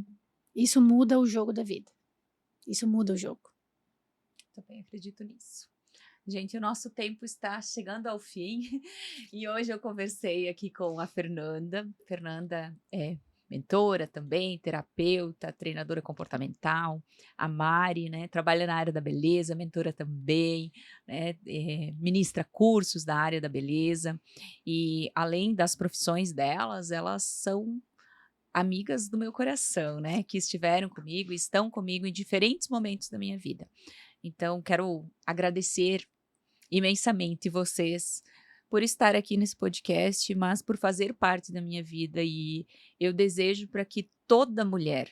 muda o jogo da vida. Isso muda o jogo. Também acredito nisso. Gente, o nosso tempo está chegando ao fim e hoje eu conversei aqui com a Fernanda. Fernanda é mentora também, terapeuta, treinadora comportamental. A Mari, né, trabalha na área da beleza, mentora também, né, ministra cursos da área da beleza. E além das profissões delas, elas são amigas do meu coração, né, que estiveram comigo e estão comigo em diferentes momentos da minha vida. Então, quero agradecer imensamente vocês por estar aqui nesse podcast, mas por fazer parte da minha vida. E eu desejo para que toda mulher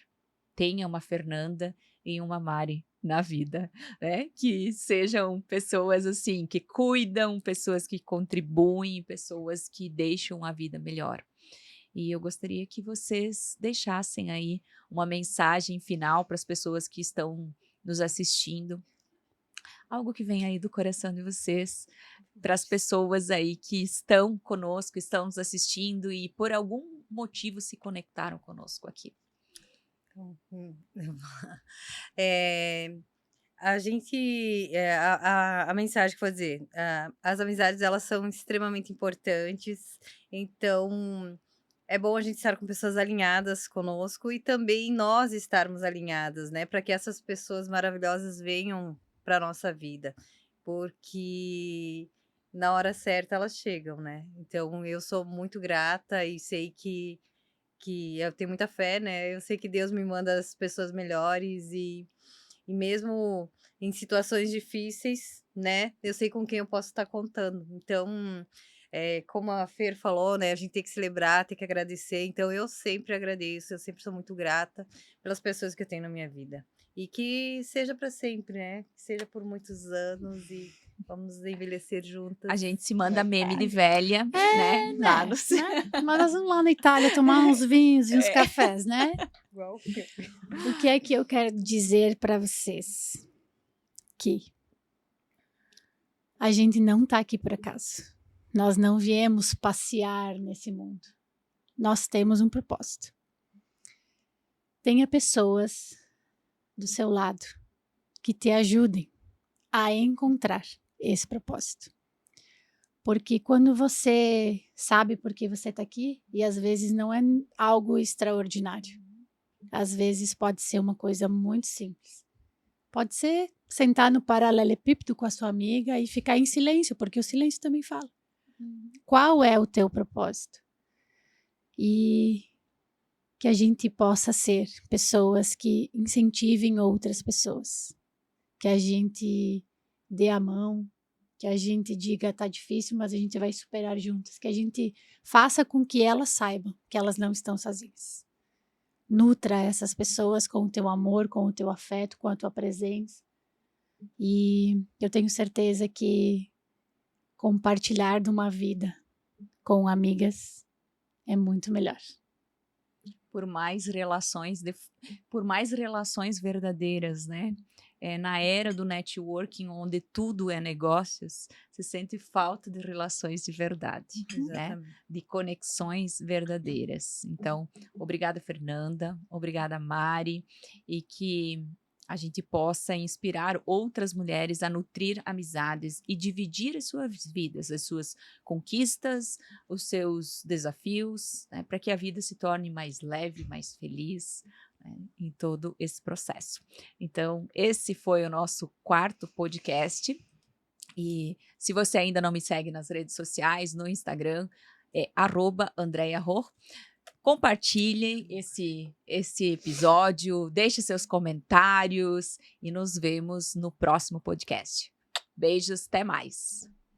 tenha uma Fernanda e uma Mari na vida, né? Que sejam pessoas assim, que cuidam, pessoas que contribuem, pessoas que deixam a vida melhor. E eu gostaria que vocês deixassem aí uma mensagem final para as pessoas que estão nos assistindo. Algo que vem aí do coração de vocês, para as pessoas aí que estão conosco, estão nos assistindo e por algum motivo se conectaram conosco aqui. A gente, a mensagem que eu vou dizer, as amizades elas são extremamente importantes, então é bom a gente estar com pessoas alinhadas conosco e também nós estarmos alinhadas, né, para que essas pessoas maravilhosas venham para nossa vida, porque na hora certa elas chegam, né? Então eu sou muito grata e sei que eu tenho muita fé, né? Eu sei que Deus me manda as pessoas melhores e mesmo em situações difíceis, né, eu sei com quem eu posso estar contando. Então, como a Fer falou, né, a gente tem que celebrar, tem que agradecer. Então, eu sempre agradeço, eu sempre sou muito grata pelas pessoas que eu tenho na minha vida. E que seja para sempre, né? Que seja por muitos anos Vamos envelhecer juntas. A gente se manda meme de velha, né? Lá no... Mas nós vamos lá na Itália tomar uns vinhos e uns cafés, né? Igual. O que é que eu quero dizer para vocês? Que a gente não tá aqui por acaso. Nós não viemos passear nesse mundo. Nós temos um propósito. Tenha pessoas do seu lado que te ajudem a encontrar esse propósito. Porque quando você sabe por que você está aqui, e às vezes não é algo extraordinário, às vezes pode ser uma coisa muito simples. Pode ser sentar no paralelepípedo com a sua amiga e ficar em silêncio, porque o silêncio também fala. Qual é o teu propósito? E que a gente possa ser pessoas que incentivem outras pessoas. Que a gente dê a mão, que a gente diga, tá difícil, mas a gente vai superar juntas. Que a gente faça com que elas saibam que elas não estão sozinhas. Nutra essas pessoas com o teu amor, com o teu afeto, com a tua presença. E eu tenho certeza que compartilhar de uma vida com amigas é muito melhor. Por mais relações verdadeiras, né? Na era do networking, onde tudo é negócios, se sente falta de relações de verdade, né? De conexões verdadeiras. Então, obrigada, Fernanda, obrigada, Mari, e que a gente possa inspirar outras mulheres a nutrir amizades e dividir as suas vidas, as suas conquistas, os seus desafios, né, para que a vida se torne mais leve, mais feliz, né, em todo esse processo. Então, esse foi o nosso 4º podcast. E se você ainda não me segue nas redes sociais, no Instagram, é @AndreaRor. Compartilhem esse episódio, deixe seus comentários e nos vemos no próximo podcast. Beijos, até mais!